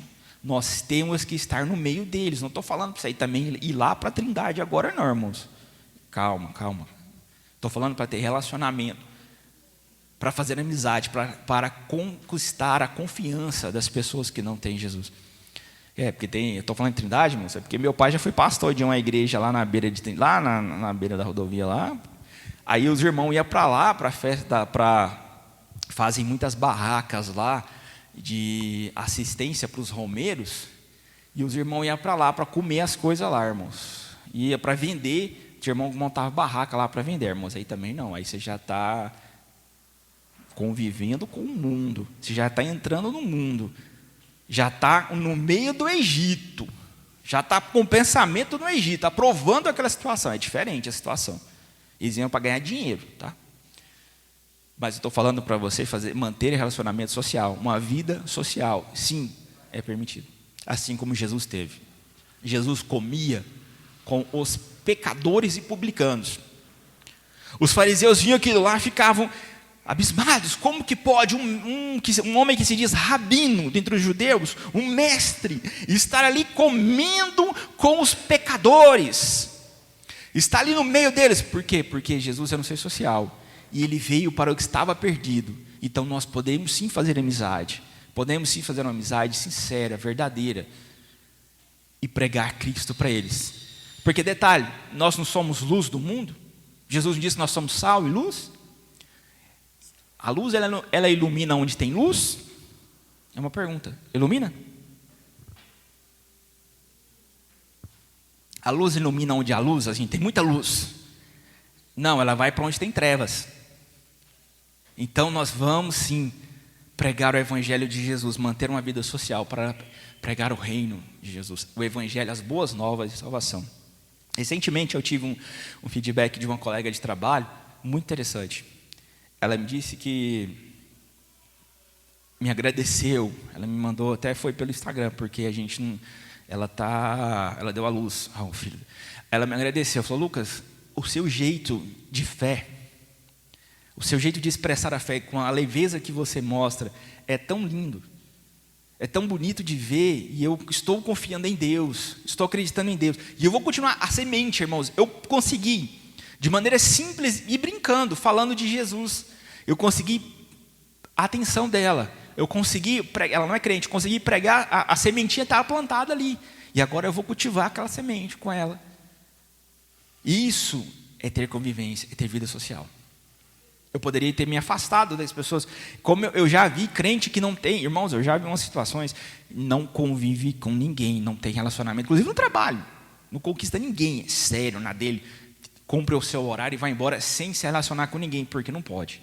Nós temos que estar no meio deles. Não estou falando para isso aí também ir lá para a Trindade agora não, irmãos. Calma. Estou falando para ter relacionamento, para fazer amizade, para conquistar a confiança das pessoas que não têm Jesus. Porque eu estou falando de Trindade, irmãos, porque meu pai já foi pastor de uma igreja lá na beira na beira da rodovia lá. Aí os irmãos iam para lá, para a festa, fazem muitas barracas lá, de assistência para os romeiros, e os irmãos iam para lá para comer as coisas lá, irmãos. Ia para vender, o irmão montava barraca lá para vender, irmãos. Aí também não, aí você já está convivendo com o mundo, você já está entrando no mundo, já está no meio do Egito, já está com o pensamento no Egito, aprovando aquela situação. É diferente a situação. Eles iam para ganhar dinheiro, tá? Mas eu estou falando para você manter relacionamento social, uma vida social, sim, é permitido. Assim como Jesus teve. Jesus comia com os pecadores e publicanos. Os fariseus vinham aquilo lá e ficavam abismados. Como que pode um homem que se diz rabino dentre os judeus, um mestre, estar ali comendo com os pecadores? Está ali no meio deles. Por quê? Porque Jesus era um ser social. E ele veio para o que estava perdido. Então nós podemos sim fazer amizade. Podemos sim fazer uma amizade sincera, verdadeira. E pregar Cristo para eles. Porque detalhe, nós não somos luz do mundo. Jesus disse que nós somos sal e luz. A luz ela ilumina onde tem luz? É uma pergunta. Ilumina? A luz ilumina onde há luz? A gente tem muita luz. Não, ela vai para onde tem trevas. Então nós vamos sim pregar o evangelho de Jesus, manter uma vida social para pregar o reino de Jesus, o evangelho, as boas novas de salvação. Recentemente eu tive um feedback de uma colega de trabalho muito interessante. Ela me disse que me agradeceu, ela me mandou, até foi pelo Instagram, porque a gente não, ela deu à luz ao filho. Ela me agradeceu, falou: Lucas, o seu jeito de fé, o seu jeito de expressar a fé com a leveza que você mostra é tão lindo, é tão bonito de ver, e eu estou confiando em Deus, estou acreditando em Deus, e eu vou continuar. A semente, irmãos, eu consegui, de maneira simples e brincando, falando de Jesus, eu consegui a atenção dela, eu consegui, ela não é crente, consegui pregar, a sementinha estava plantada ali, e agora eu vou cultivar aquela semente com ela. Isso é ter convivência, é ter vida social. Eu poderia ter me afastado das pessoas, como eu já vi crente que não tem, irmãos, eu já vi umas situações, não convive com ninguém, não tem relacionamento, inclusive no trabalho, não conquista ninguém, é sério, na dele, cumpre o seu horário e vai embora sem se relacionar com ninguém, porque não pode.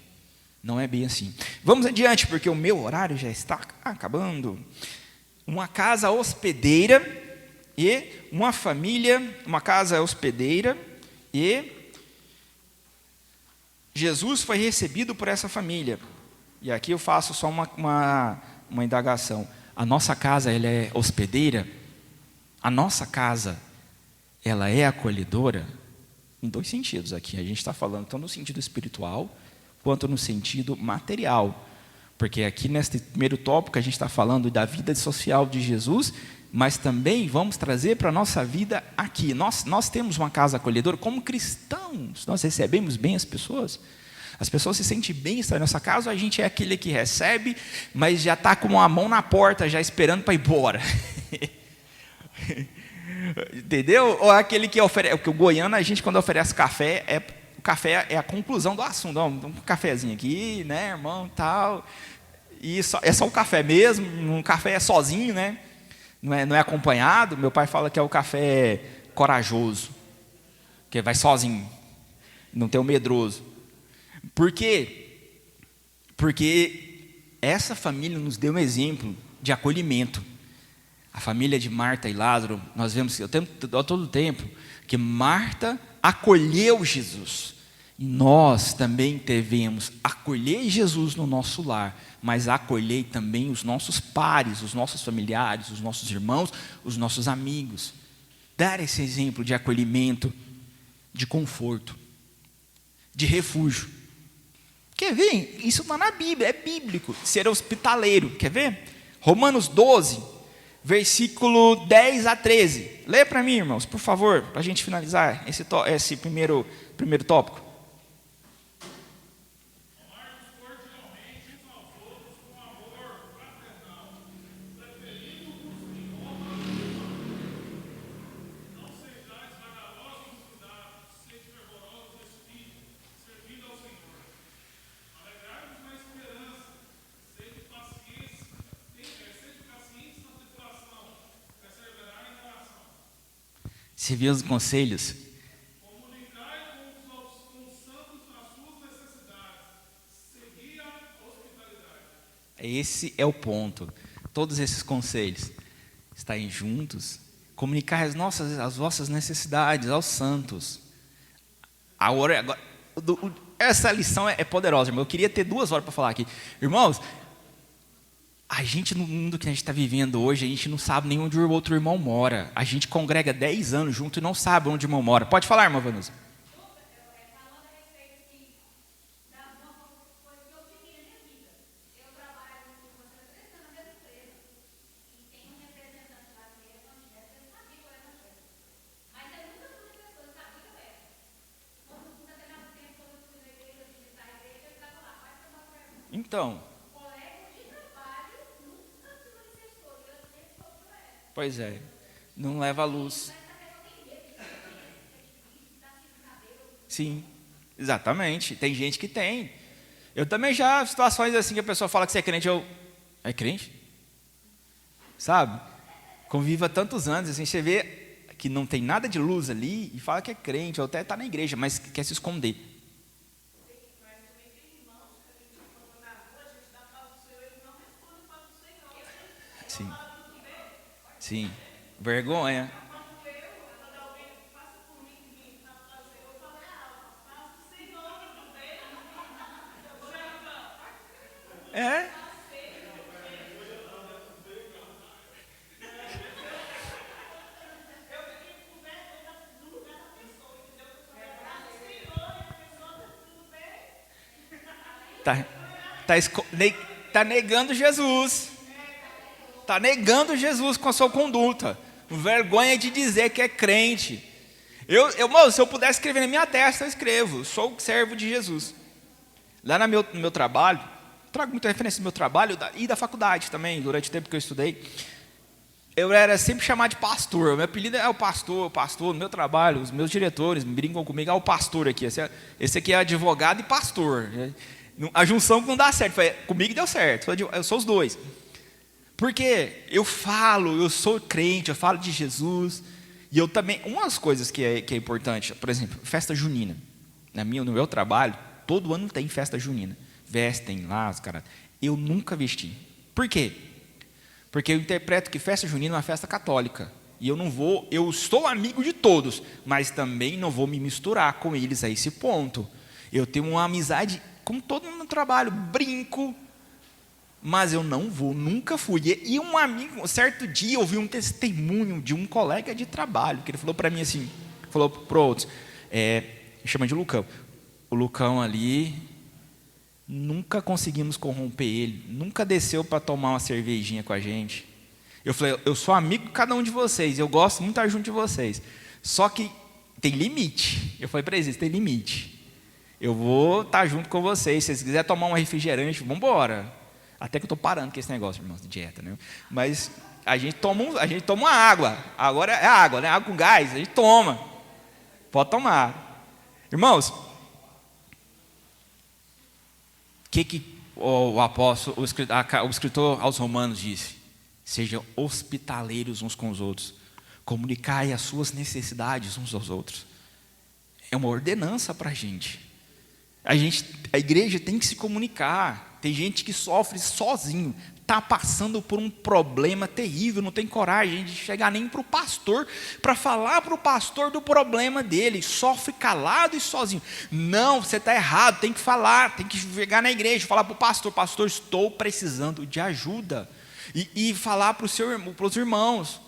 Não é bem assim. Vamos adiante, porque o meu horário já está acabando. Uma casa hospedeira e uma família, uma casa hospedeira e Jesus foi recebido por essa família. E aqui eu faço só uma indagação. A nossa casa, ela é hospedeira? A nossa casa, ela é acolhedora? Em dois sentidos aqui. A gente está falando tanto no sentido espiritual, quanto no sentido material. Porque aqui nesse primeiro tópico a gente está falando da vida social de Jesus, mas também vamos trazer para a nossa vida aqui. Nós temos uma casa acolhedora como cristãos, nós recebemos bem as pessoas se sentem bem estar nessa casa, ou a gente é aquele que recebe, mas já está com a mão na porta, já esperando para ir embora. Entendeu? Ou é aquele que oferece, porque o goiano, a gente quando oferece café, o café é a conclusão do assunto. Um cafezinho aqui, né, irmão, tal. E é só o café mesmo, um café é sozinho, né? Não é acompanhado. Meu pai fala que é o café corajoso, que vai sozinho, não tem o medroso. Por quê? Porque essa família nos deu um exemplo de acolhimento. A família de Marta e Lázaro, nós vemos a todo tempo que Marta acolheu Jesus. E nós também devemos acolher Jesus no nosso lar, mas acolher também os nossos pares, os nossos familiares, os nossos irmãos, os nossos amigos. Dar esse exemplo de acolhimento, de conforto, de refúgio. Quer ver? Isso está na Bíblia, é bíblico. Ser hospitaleiro, quer ver? Romanos 12, versículo 10 a 13. Lê para mim, irmãos, por favor, para a gente finalizar esse primeiro tópico. Você viu os conselhos? Comunicai com os santos as suas necessidades. Segui a hospitalidade. Esse é o ponto. Todos esses conselhos. Estarem juntos. Comunicar as vossas necessidades aos santos. Essa lição é poderosa, irmão. Eu queria ter 2 horas para falar aqui. Irmãos, a gente, no mundo que a gente está vivendo hoje, a gente não sabe nem onde o outro irmão mora. A gente congrega 10 anos junto e não sabe onde o irmão mora. Pode falar, irmã Vanusa. Falando a respeito assim, da uma coisa que eu vivi na minha vida. Eu trabalho com você na mesma empresa e tem um representante lá que é evangélico, eu sabia que eu era evangélico. Mas eu nunca fui pessoa, eu sabia que eu era. Quando um determinado tempo, quando eu fui na igreja, visitar a igreja, eu estava lá, pode ter uma pergunta. Então, pois é, não leva a luz. Sim, exatamente. Tem gente que tem. Eu também já, situações assim que a pessoa fala que você é crente, é crente? Sabe? Convive há tantos anos, assim, você vê que não tem nada de luz ali e fala que é crente, ou até está na igreja, mas quer se esconder. Sim. Sim. Vergonha. É? Tá, tá negando Jesus. Está negando Jesus com a sua conduta. Vergonha de dizer que é crente. Moço, se eu pudesse escrever na minha testa, eu escrevo. Sou servo de Jesus. Lá no meu trabalho, trago muita referência do meu trabalho e da faculdade também, durante o tempo que eu estudei. Eu era sempre chamado de pastor. Meu apelido é o pastor. No meu trabalho, os meus diretores brincam comigo, o pastor aqui. Esse aqui é advogado e pastor. A junção não dá certo. Comigo deu certo. Eu sou os dois. Porque eu sou crente, eu falo de Jesus. E eu também, umas coisas que é importante, por exemplo, festa junina. No meu trabalho, todo ano tem festa junina. Vestem lá, os caras. Eu nunca vesti. Por quê? Porque eu interpreto que festa junina é uma festa católica. E eu sou amigo de todos, mas também não vou me misturar com eles a esse ponto. Eu tenho uma amizade com todo mundo no trabalho, brinco, mas eu não vou, nunca fui. E um amigo, certo dia, eu ouvi um testemunho de um colega de trabalho, que ele falou para mim assim, falou para outros, chama de Lucão. O Lucão ali, nunca conseguimos corromper ele, nunca desceu para tomar uma cervejinha com a gente. Eu falei, eu sou amigo de cada um de vocês, eu gosto muito de estar junto de vocês, só que tem limite. Eu falei para eles, tem limite. Eu vou estar junto com vocês, se vocês quiserem tomar um refrigerante, vamos embora. Até que eu estou parando com esse negócio, irmãos, de dieta, né? Mas a gente toma uma água. Agora é água, né? Água com gás, a gente toma. Pode tomar. Irmãos, que o apóstolo, o escritor aos Romanos disse? Sejam hospitaleiros uns com os outros. Comunicai as suas necessidades uns aos outros. É uma ordenança para a gente. A igreja tem que se comunicar. Tem gente que sofre sozinho, está passando por um problema terrível, não tem coragem de chegar nem para o pastor, para falar para o pastor do problema dele, sofre calado e sozinho. Não, você está errado, tem que falar, tem que chegar na igreja, falar para o pastor, estou precisando de ajuda, e falar para os irmãos.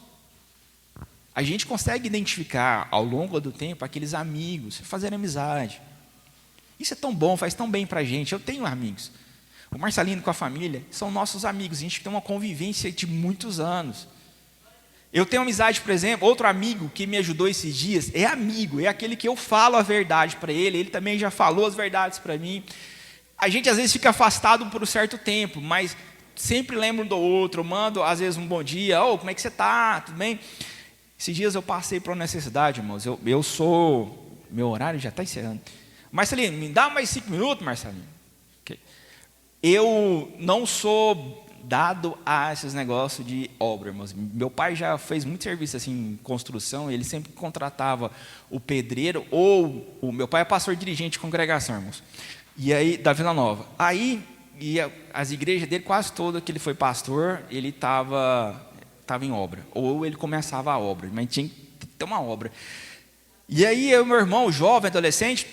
A gente consegue identificar ao longo do tempo aqueles amigos, fazer amizade. Isso é tão bom, faz tão bem para a gente. Eu tenho amigos. O Marcelino com a família são nossos amigos. A gente tem uma convivência de muitos anos. Eu tenho amizade, por exemplo, outro amigo que me ajudou esses dias, é amigo, é aquele que eu falo a verdade para ele, ele também já falou as verdades para mim. A gente às vezes fica afastado por um certo tempo, mas sempre lembro do outro, mando às vezes um bom dia, como é que você está, tudo bem? Esses dias eu passei por uma necessidade, irmãos, meu horário já está encerrando. Marcelino, me dá mais 5 minutos, Marcelino. Okay. Eu não sou dado a esses negócios de obra, irmãos. Meu pai já fez muito serviço assim, em construção, ele sempre contratava o pedreiro, ou o meu pai é pastor dirigente de congregação, irmãos. E aí, da Vila Nova. Aí, as igrejas dele, quase toda que ele foi pastor, ele estava em obra. Ou ele começava a obra, mas tinha que ter uma obra. E aí, meu irmão, jovem, adolescente,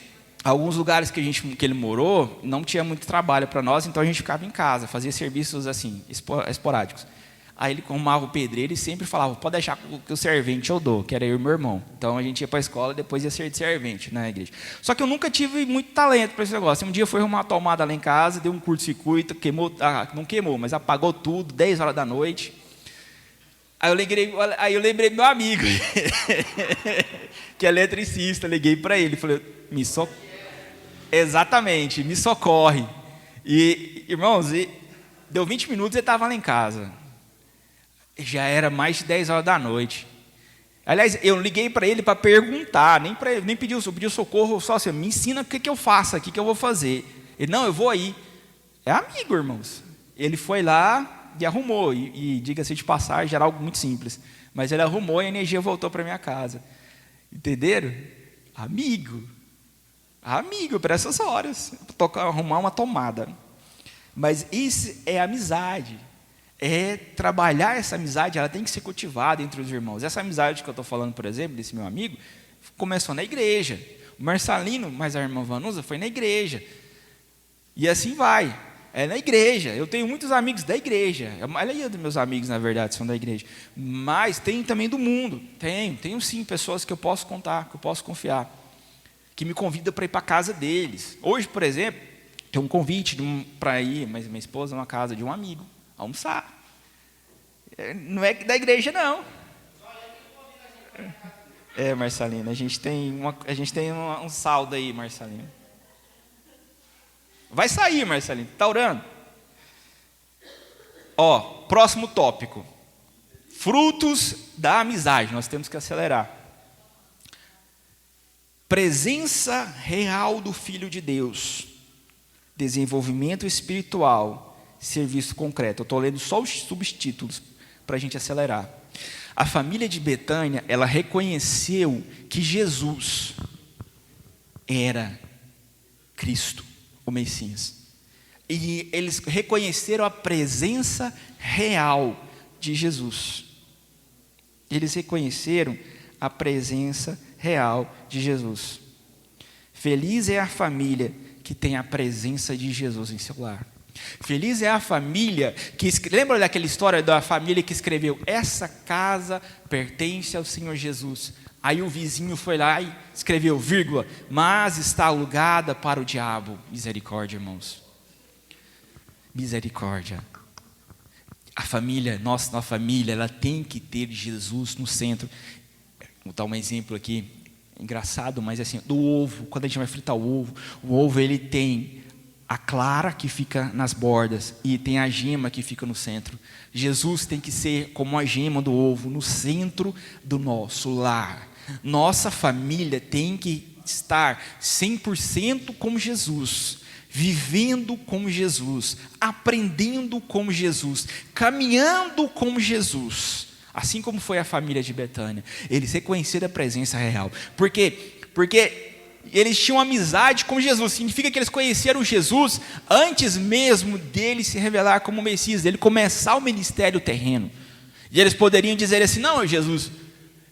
alguns lugares que ele morou, não tinha muito trabalho para nós, então a gente ficava em casa, fazia serviços assim, esporádicos. Aí ele arrumava o pedreiro e sempre falava, pode deixar que o servente eu dou, que era eu e meu irmão. Então a gente ia para a escola e depois ia ser de servente na igreja. Só que eu nunca tive muito talento para esse negócio. Um dia eu fui arrumar uma tomada lá em casa, deu um curto-circuito, não queimou, mas apagou tudo, 10 horas da noite. Aí eu lembrei do meu amigo, que é eletricista, liguei para ele, falei, exatamente, me socorre. E, irmãos, deu 20 minutos e ele estava lá em casa. Já era mais de 10 horas da noite. Aliás, eu liguei para ele para perguntar, nem pedi socorro, só assim, me ensina o que eu faço aqui, o que eu vou fazer. Ele, não, eu vou aí. É amigo, irmãos. Ele foi lá e arrumou, e diga-se de passagem, era algo muito simples. Mas ele arrumou e a energia voltou para minha casa. Entenderam? Amigo para essas horas, arrumar uma tomada. Mas isso é amizade, é trabalhar essa amizade, ela tem que ser cultivada entre os irmãos. Essa amizade que eu estou falando, por exemplo, desse meu amigo, começou na igreja. O Marcelino, mas a irmã Vanusa foi na igreja. E assim vai, é na igreja. Eu tenho muitos amigos da igreja, a maioria dos meus amigos, na verdade, são da igreja. Mas tem também do mundo, tenho sim pessoas que eu posso contar, que eu posso confiar, que me convida para ir para a casa deles. Hoje, por exemplo, Tem um convite para ir, mas minha esposa, numa casa de um amigo, almoçar. Não é da igreja, não. Marcelina, a gente tem um saldo aí, Marcelina. Vai sair, Marcelina. Está orando? Próximo tópico. Frutos da amizade. Nós temos que acelerar. Presença real do Filho de Deus. Desenvolvimento espiritual. Serviço concreto. Eu estou lendo só os subtítulos para a gente acelerar. A família de Betânia, ela reconheceu que Jesus era Cristo, o Messias. E eles reconheceram a presença real de Jesus. Eles reconheceram a presença real de Jesus. Feliz é a família que tem a presença de Jesus em seu lar. Feliz é a família que... Lembra daquela história da família que escreveu: essa casa pertence ao Senhor Jesus. Aí o vizinho foi lá e escreveu, vírgula, mas está alugada para o diabo. Misericórdia, irmãos. Misericórdia. A família, nossa família, ela tem que ter Jesus no centro. Vou dar um exemplo aqui, engraçado, mas assim, do ovo. Quando a gente vai fritar o ovo ele tem a clara que fica nas bordas e tem a gema que fica no centro. Jesus tem que ser como a gema do ovo, no centro do nosso lar. Nossa família tem que estar 100% como Jesus, vivendo como Jesus, aprendendo como Jesus, caminhando como Jesus, assim como foi a família de Betânia. Eles reconheceram a presença real. Por quê? Porque eles tinham amizade com Jesus. Significa que eles conheceram Jesus antes mesmo dele se revelar como Messias, dele começar o ministério terreno. E eles poderiam dizer assim: não, Jesus,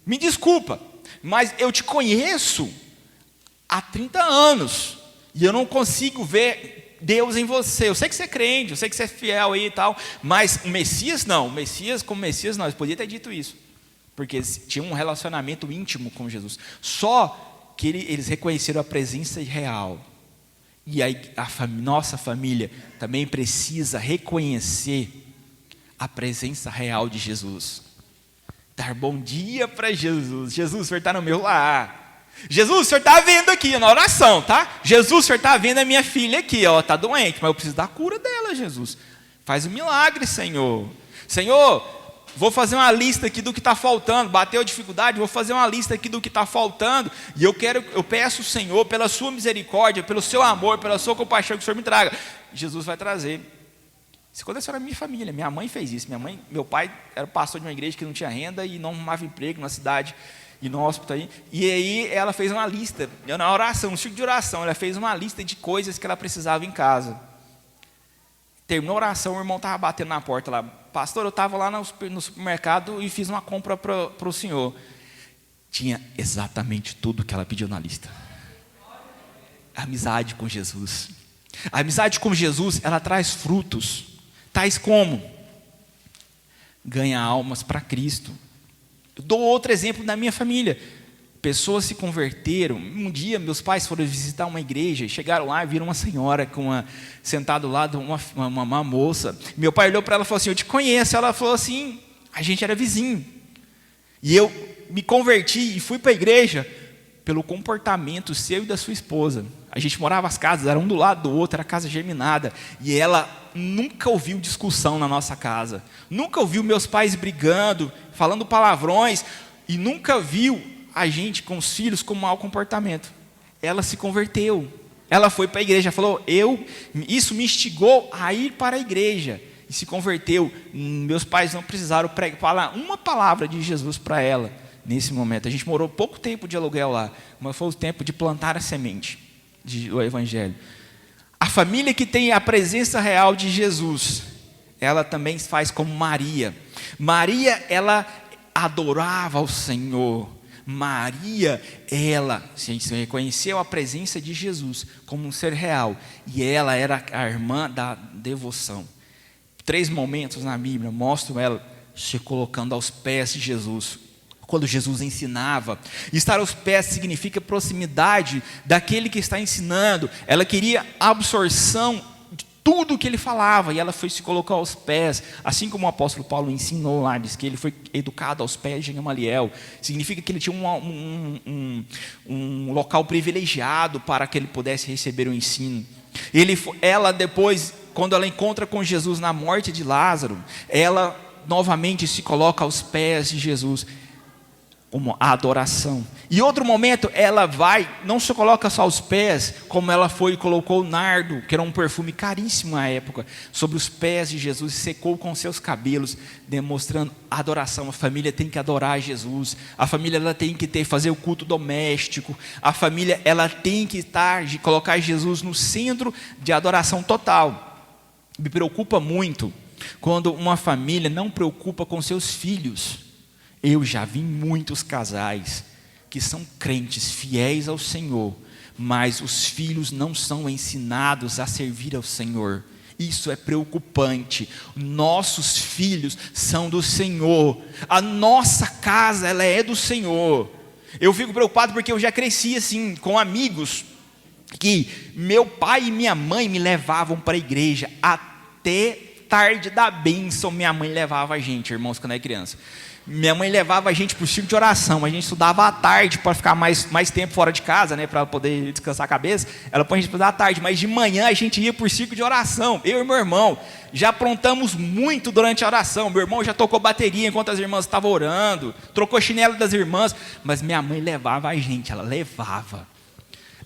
me desculpa, mas eu te conheço há 30 anos e eu não consigo ver Deus em você. Eu sei que você é crente, eu sei que você é fiel aí e tal, mas o Messias não. O Messias, como Messias não. Eles podiam ter dito isso, porque eles tinham um relacionamento íntimo com Jesus. Só que eles reconheceram a presença real. E aí nossa família também precisa reconhecer a presença real de Jesus. Dar bom dia para Jesus. Jesus, o Senhor está no meu lar. Jesus, o Senhor está vendo aqui na oração, tá? Jesus, o Senhor está vendo a minha filha aqui, está doente, mas eu preciso da cura dela, Jesus. Faz um milagre, Senhor. Senhor, vou fazer uma lista aqui do que está faltando. Bateu a dificuldade, vou fazer uma lista aqui do que está faltando. E eu peço ao Senhor, pela sua misericórdia, pelo seu amor, pela sua compaixão, que o Senhor me traga. Jesus vai trazer. Isso aconteceu na minha família. Minha mãe fez isso. Meu pai era pastor de uma igreja que não tinha renda e não arrumava emprego na cidade e no hospital aí. E aí ela fez uma lista, na oração, no ciclo de oração, ela fez uma lista de coisas que ela precisava em casa. Terminou a oração, o irmão estava batendo na porta lá. Pastor, eu estava lá no supermercado e fiz uma compra para o senhor. Tinha exatamente tudo que ela pediu na lista. Amizade com Jesus. A amizade com Jesus, ela traz frutos. Tais como ganha almas para Cristo. Eu dou outro exemplo da minha família. Pessoas se converteram. Um dia meus pais foram visitar uma igreja, chegaram lá e viram uma senhora sentada ao lado, uma moça. Meu pai olhou para ela e falou assim: eu te conheço. Ela falou assim: a gente era vizinho. E eu me converti e fui para a igreja pelo comportamento seu e da sua esposa. A gente morava, as casas eram um do lado do outro, era casa germinada. E ela nunca ouviu discussão na nossa casa. Nunca ouviu meus pais brigando, falando palavrões. E nunca viu a gente com os filhos com mau comportamento. Ela se converteu. Ela foi para a igreja, falou: isso me instigou a ir para a igreja. E se converteu. Meus pais não precisaram falar uma palavra de Jesus para ela nesse momento. A gente morou pouco tempo de aluguel lá, mas foi o tempo de plantar a semente do evangelho. A família que tem a presença real de Jesus, ela também faz como Maria. Maria, ela adorava ao Senhor. Maria, ela reconheceu a presença de Jesus como um ser real. E ela era a irmã da devoção. 3 momentos na Bíblia mostram ela se colocando aos pés de Jesus, quando Jesus ensinava. Estar aos pés significa proximidade daquele que está ensinando. Ela queria absorção de tudo que ele falava, e ela foi se colocar aos pés, assim como o apóstolo Paulo ensinou lá, diz que ele foi educado aos pés de Gamaliel. Significa que ele tinha um local privilegiado para que ele pudesse receber o ensino. Ela depois, quando ela encontra com Jesus na morte de Lázaro, ela novamente se coloca aos pés de Jesus, como a adoração. E outro momento, ela vai, não se coloca só aos pés, como ela foi e colocou o nardo, que era um perfume caríssimo à época, sobre os pés de Jesus, e secou com seus cabelos, demonstrando a adoração. A família tem que adorar Jesus, a família ela tem que fazer o culto doméstico, a família ela tem que colocar Jesus no centro de adoração total. Me preocupa muito quando uma família não preocupa com seus filhos. Eu já vi muitos casais que são crentes, fiéis ao Senhor, mas os filhos não são ensinados a servir ao Senhor. Isso é preocupante. Nossos filhos são do Senhor. A nossa casa, ela é do Senhor. Eu fico preocupado porque eu já cresci assim, com amigos, que meu pai e minha mãe me levavam para a igreja até tarde da bênção. Minha mãe levava a gente, irmãos, quando era criança. Minha mãe levava a gente para o círculo de oração. A gente estudava à tarde para ficar mais tempo fora de casa, né, para poder descansar a cabeça. Ela põe a gente para estudar à tarde, mas de manhã a gente ia para o círculo de oração. Eu e meu irmão já aprontamos muito durante a oração. Meu irmão já tocou bateria enquanto as irmãs estavam orando, trocou chinelo das irmãs, mas minha mãe levava a gente, ela levava.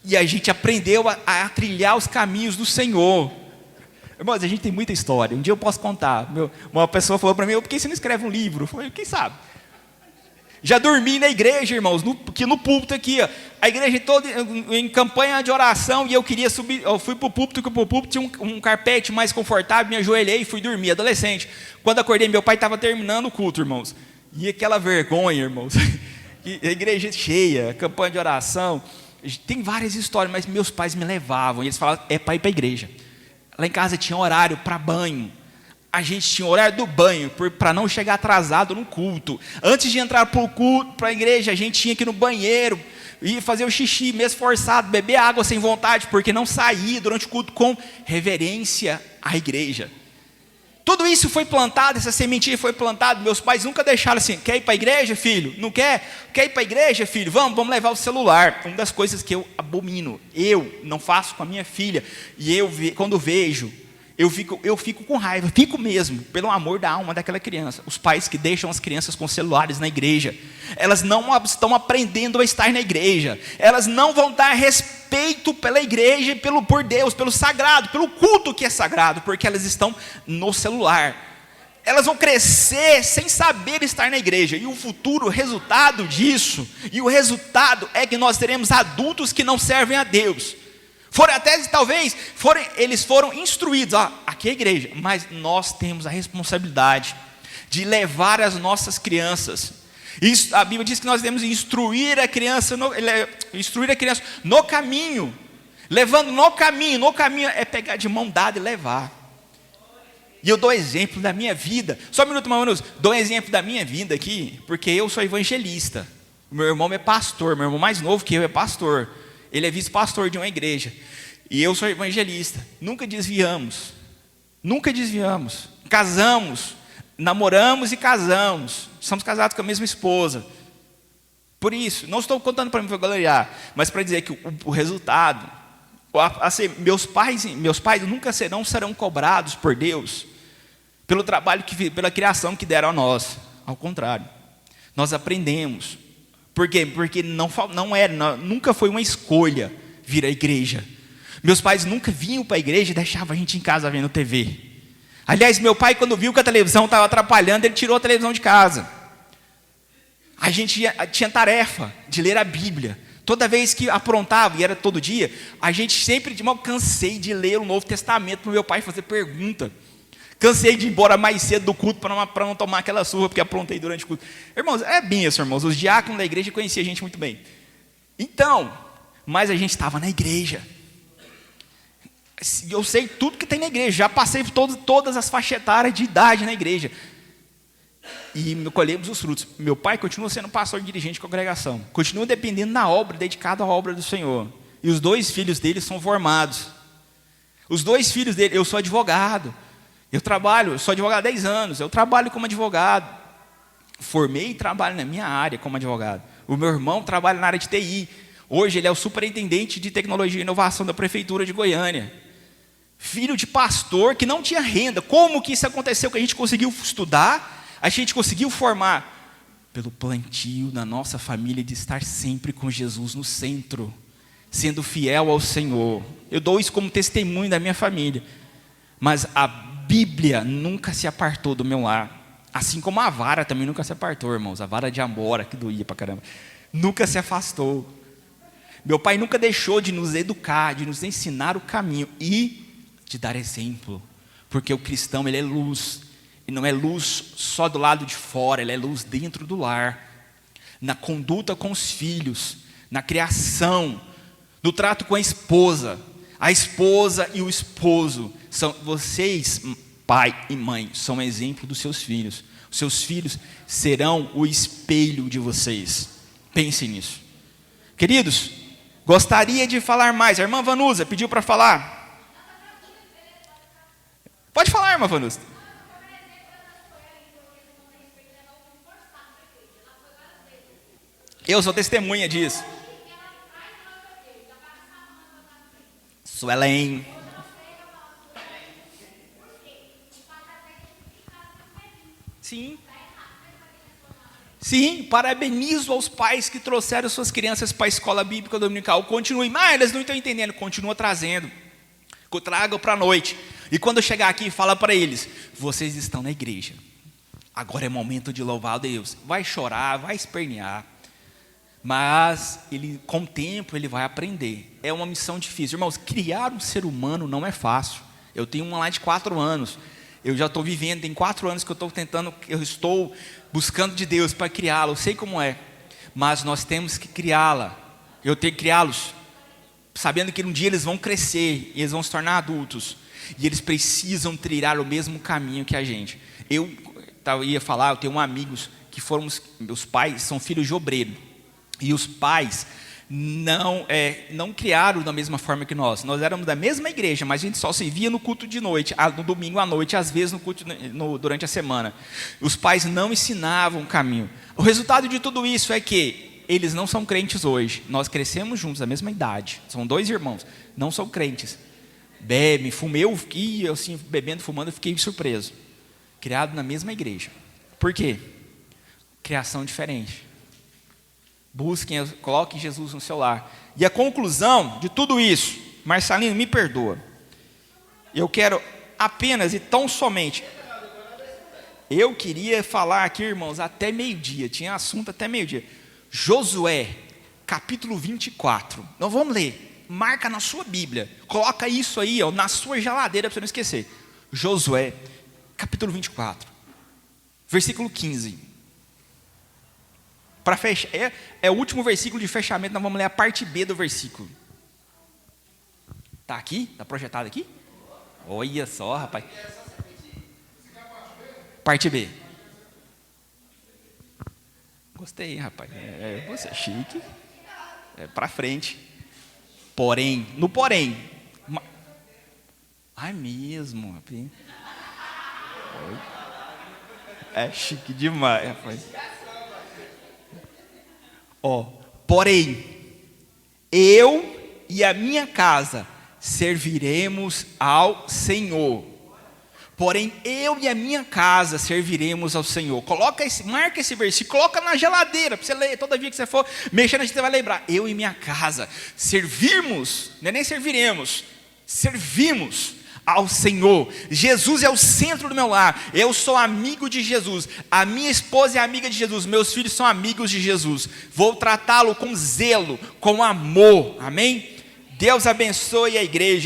E a gente aprendeu a trilhar os caminhos do Senhor. Irmãos, a gente tem muita história. Um dia eu posso contar. Uma pessoa falou para mim: por que você não escreve um livro? Eu falei: quem sabe? Já dormi na igreja, irmãos, no púlpito aqui, ó, a igreja toda em campanha de oração, e eu queria subir. Eu fui para o púlpito, que o púlpito tinha um carpete mais confortável, me ajoelhei e fui dormir, adolescente. Quando acordei, meu pai estava terminando o culto, irmãos. E aquela vergonha, irmãos. A igreja cheia, campanha de oração. Tem várias histórias, mas meus pais me levavam, e eles falavam: é para ir para a igreja. Lá em casa tinha horário para banho. A gente tinha horário do banho para não chegar atrasado no culto. Antes de entrar para o culto, para a igreja, a gente tinha que ir no banheiro e fazer o xixi mesmo forçado, beber água sem vontade, porque não saía durante o culto com reverência à igreja. Tudo isso foi plantado, essa sementinha foi plantada. Meus pais nunca deixaram assim: quer ir para a igreja, filho? Não quer? Quer ir para a igreja, filho? Vamos levar o celular. Uma das coisas que eu abomino, eu não faço com a minha filha. E quando vejo, eu fico com raiva, fico mesmo, pelo amor da alma daquela criança. Os pais que deixam as crianças com celulares na igreja, elas não estão aprendendo a estar na igreja, elas não vão dar respeito pela igreja, por Deus, pelo sagrado, pelo culto que é sagrado, porque elas estão no celular. Elas vão crescer sem saber estar na igreja, e o futuro resultado disso, e o resultado é que nós teremos adultos que não servem a Deus. Eles foram instruídos, aqui é a igreja, mas nós temos a responsabilidade de levar as nossas crianças. Isso, a Bíblia diz que nós devemos instruir a criança no caminho, levando no caminho é pegar de mão dada e levar. E eu dou exemplo da minha vida, só um minuto, irmãos, dou um exemplo da minha vida aqui, porque eu sou evangelista, meu irmão é pastor, meu irmão mais novo que eu é pastor. Ele é vice-pastor de uma igreja. E eu sou evangelista. Nunca desviamos. Casamos. Namoramos e casamos. Somos casados com a mesma esposa. Por isso, não estou contando para me vangloriar, mas para dizer que o resultado, assim, meus pais nunca serão cobrados por Deus pelo trabalho, pela criação que deram a nós. Ao contrário, nós aprendemos. Por quê? Porque nunca foi uma escolha vir à igreja. Meus pais nunca vinham para a igreja e deixavam a gente em casa vendo TV. Aliás, meu pai, quando viu que a televisão estava atrapalhando, ele tirou a televisão de casa. A gente tinha tarefa de ler a Bíblia. Toda vez que aprontava, e era todo dia, a gente sempre, cansei de ler o Novo Testamento para o meu pai fazer pergunta. Cansei de ir embora mais cedo do culto para não tomar aquela surra, porque aprontei durante o culto. Irmãos, é bem isso, irmãos. Os diáconos da igreja conheciam a gente muito bem. Então, mas a gente estava na igreja. Eu sei tudo que tem na igreja. Já passei por todas as faixas etárias de idade na igreja. e colhemos os frutos. Meu pai continua sendo pastor e dirigente de congregação, continua dependendo da obra, dedicado à obra do Senhor. E os 2 filhos dele são formados. Os 2 filhos dele, eu sou advogado, eu sou advogado há 10 anos, eu trabalho como advogado, formei e trabalho na minha área como advogado. O meu irmão trabalha na área de TI, hoje ele é o superintendente de tecnologia e inovação da prefeitura de Goiânia. Filho de pastor que não tinha renda. Como que isso aconteceu? Que a gente conseguiu estudar, a gente conseguiu formar? Pelo plantio na nossa família de estar sempre com Jesus no centro, sendo fiel ao Senhor. Eu dou isso como testemunho da minha família. Mas a Bíblia nunca se apartou do meu lar. Assim como a vara também nunca se apartou, irmãos. A vara de Amora, que doía pra caramba, nunca se afastou. Meu pai nunca deixou de nos educar, de nos ensinar o caminho e de dar exemplo. Porque o cristão, ele é luz. E não é luz só do lado de fora, ele é luz dentro do lar. Na conduta com os filhos, na criação, no trato com a esposa e o esposo. Vocês, pai e mãe, são exemplo dos seus filhos. Os seus filhos serão o espelho de vocês. Pensem nisso. Queridos, gostaria de falar mais. A irmã Vanusa pediu para falar. Pode falar, irmã Vanusa. Eu sou testemunha disso. Suelen. Sim, parabenizo aos pais que trouxeram suas crianças para a escola bíblica dominical. Continue, mas eles não estão entendendo. Continua trazendo. Traga para a noite. E quando eu chegar aqui, fala para eles: vocês estão na igreja. Agora é momento de louvar a Deus. Vai chorar, vai espernear. Mas com o tempo ele vai aprender. É uma missão difícil. Irmãos, criar um ser humano não é fácil. Eu tenho uma lá de 4 anos. Eu já estou vivendo, tem 4 anos que eu estou buscando de Deus para criá-la. Eu sei como é. Mas nós temos que criá-la. Eu tenho que criá-los, sabendo que um dia eles vão crescer, eles vão se tornar adultos. E eles precisam trilhar o mesmo caminho que a gente. Eu ia falar, eu tenho amigos que meus pais são filhos de obreiro. E os pais não criaram da mesma forma que nós. Nós éramos da mesma igreja, mas a gente só se via no culto de noite, no domingo à noite, às vezes no culto durante a semana. Os pais não ensinavam o caminho. O resultado de tudo isso é que eles não são crentes hoje. Nós crescemos juntos, da mesma idade. São 2 irmãos, não são crentes. Bebe, fumei, eu fiquei assim, bebendo, fumando, eu fiquei surpreso. Criado na mesma igreja. Por quê? Criação diferente. Busquem, coloquem Jesus no seu lar. E a conclusão de tudo isso, Marcelino, me perdoa. Eu quero apenas e tão somente. Eu queria falar aqui, irmãos, até meio-dia. Tinha assunto até meio-dia. Josué, capítulo 24. Nós vamos ler. Marca na sua Bíblia. Coloca isso aí, na sua geladeira para você não esquecer. Josué, capítulo 24. Versículo 15. Para fechar, é o último versículo de fechamento. Nós vamos ler a parte B do versículo. Está aqui? Está projetado aqui? Olha só, rapaz. Parte B. Gostei, rapaz. Você é chique. É para frente. Porém, no porém. Ai mesmo, rapaz. É chique demais, rapaz. Porém, eu e a minha casa serviremos ao Senhor. Porém, eu e a minha casa serviremos ao Senhor. Marca esse versículo, coloca na geladeira, para você ler, toda vez que você for mexendo, a gente vai lembrar. Eu e minha casa servirmos, não é nem serviremos, servimos ao Senhor. Jesus é o centro do meu lar. Eu sou amigo de Jesus. A minha esposa é amiga de Jesus. Meus filhos são amigos de Jesus. Vou tratá-lo com zelo, com amor. Amém? Deus abençoe a igreja.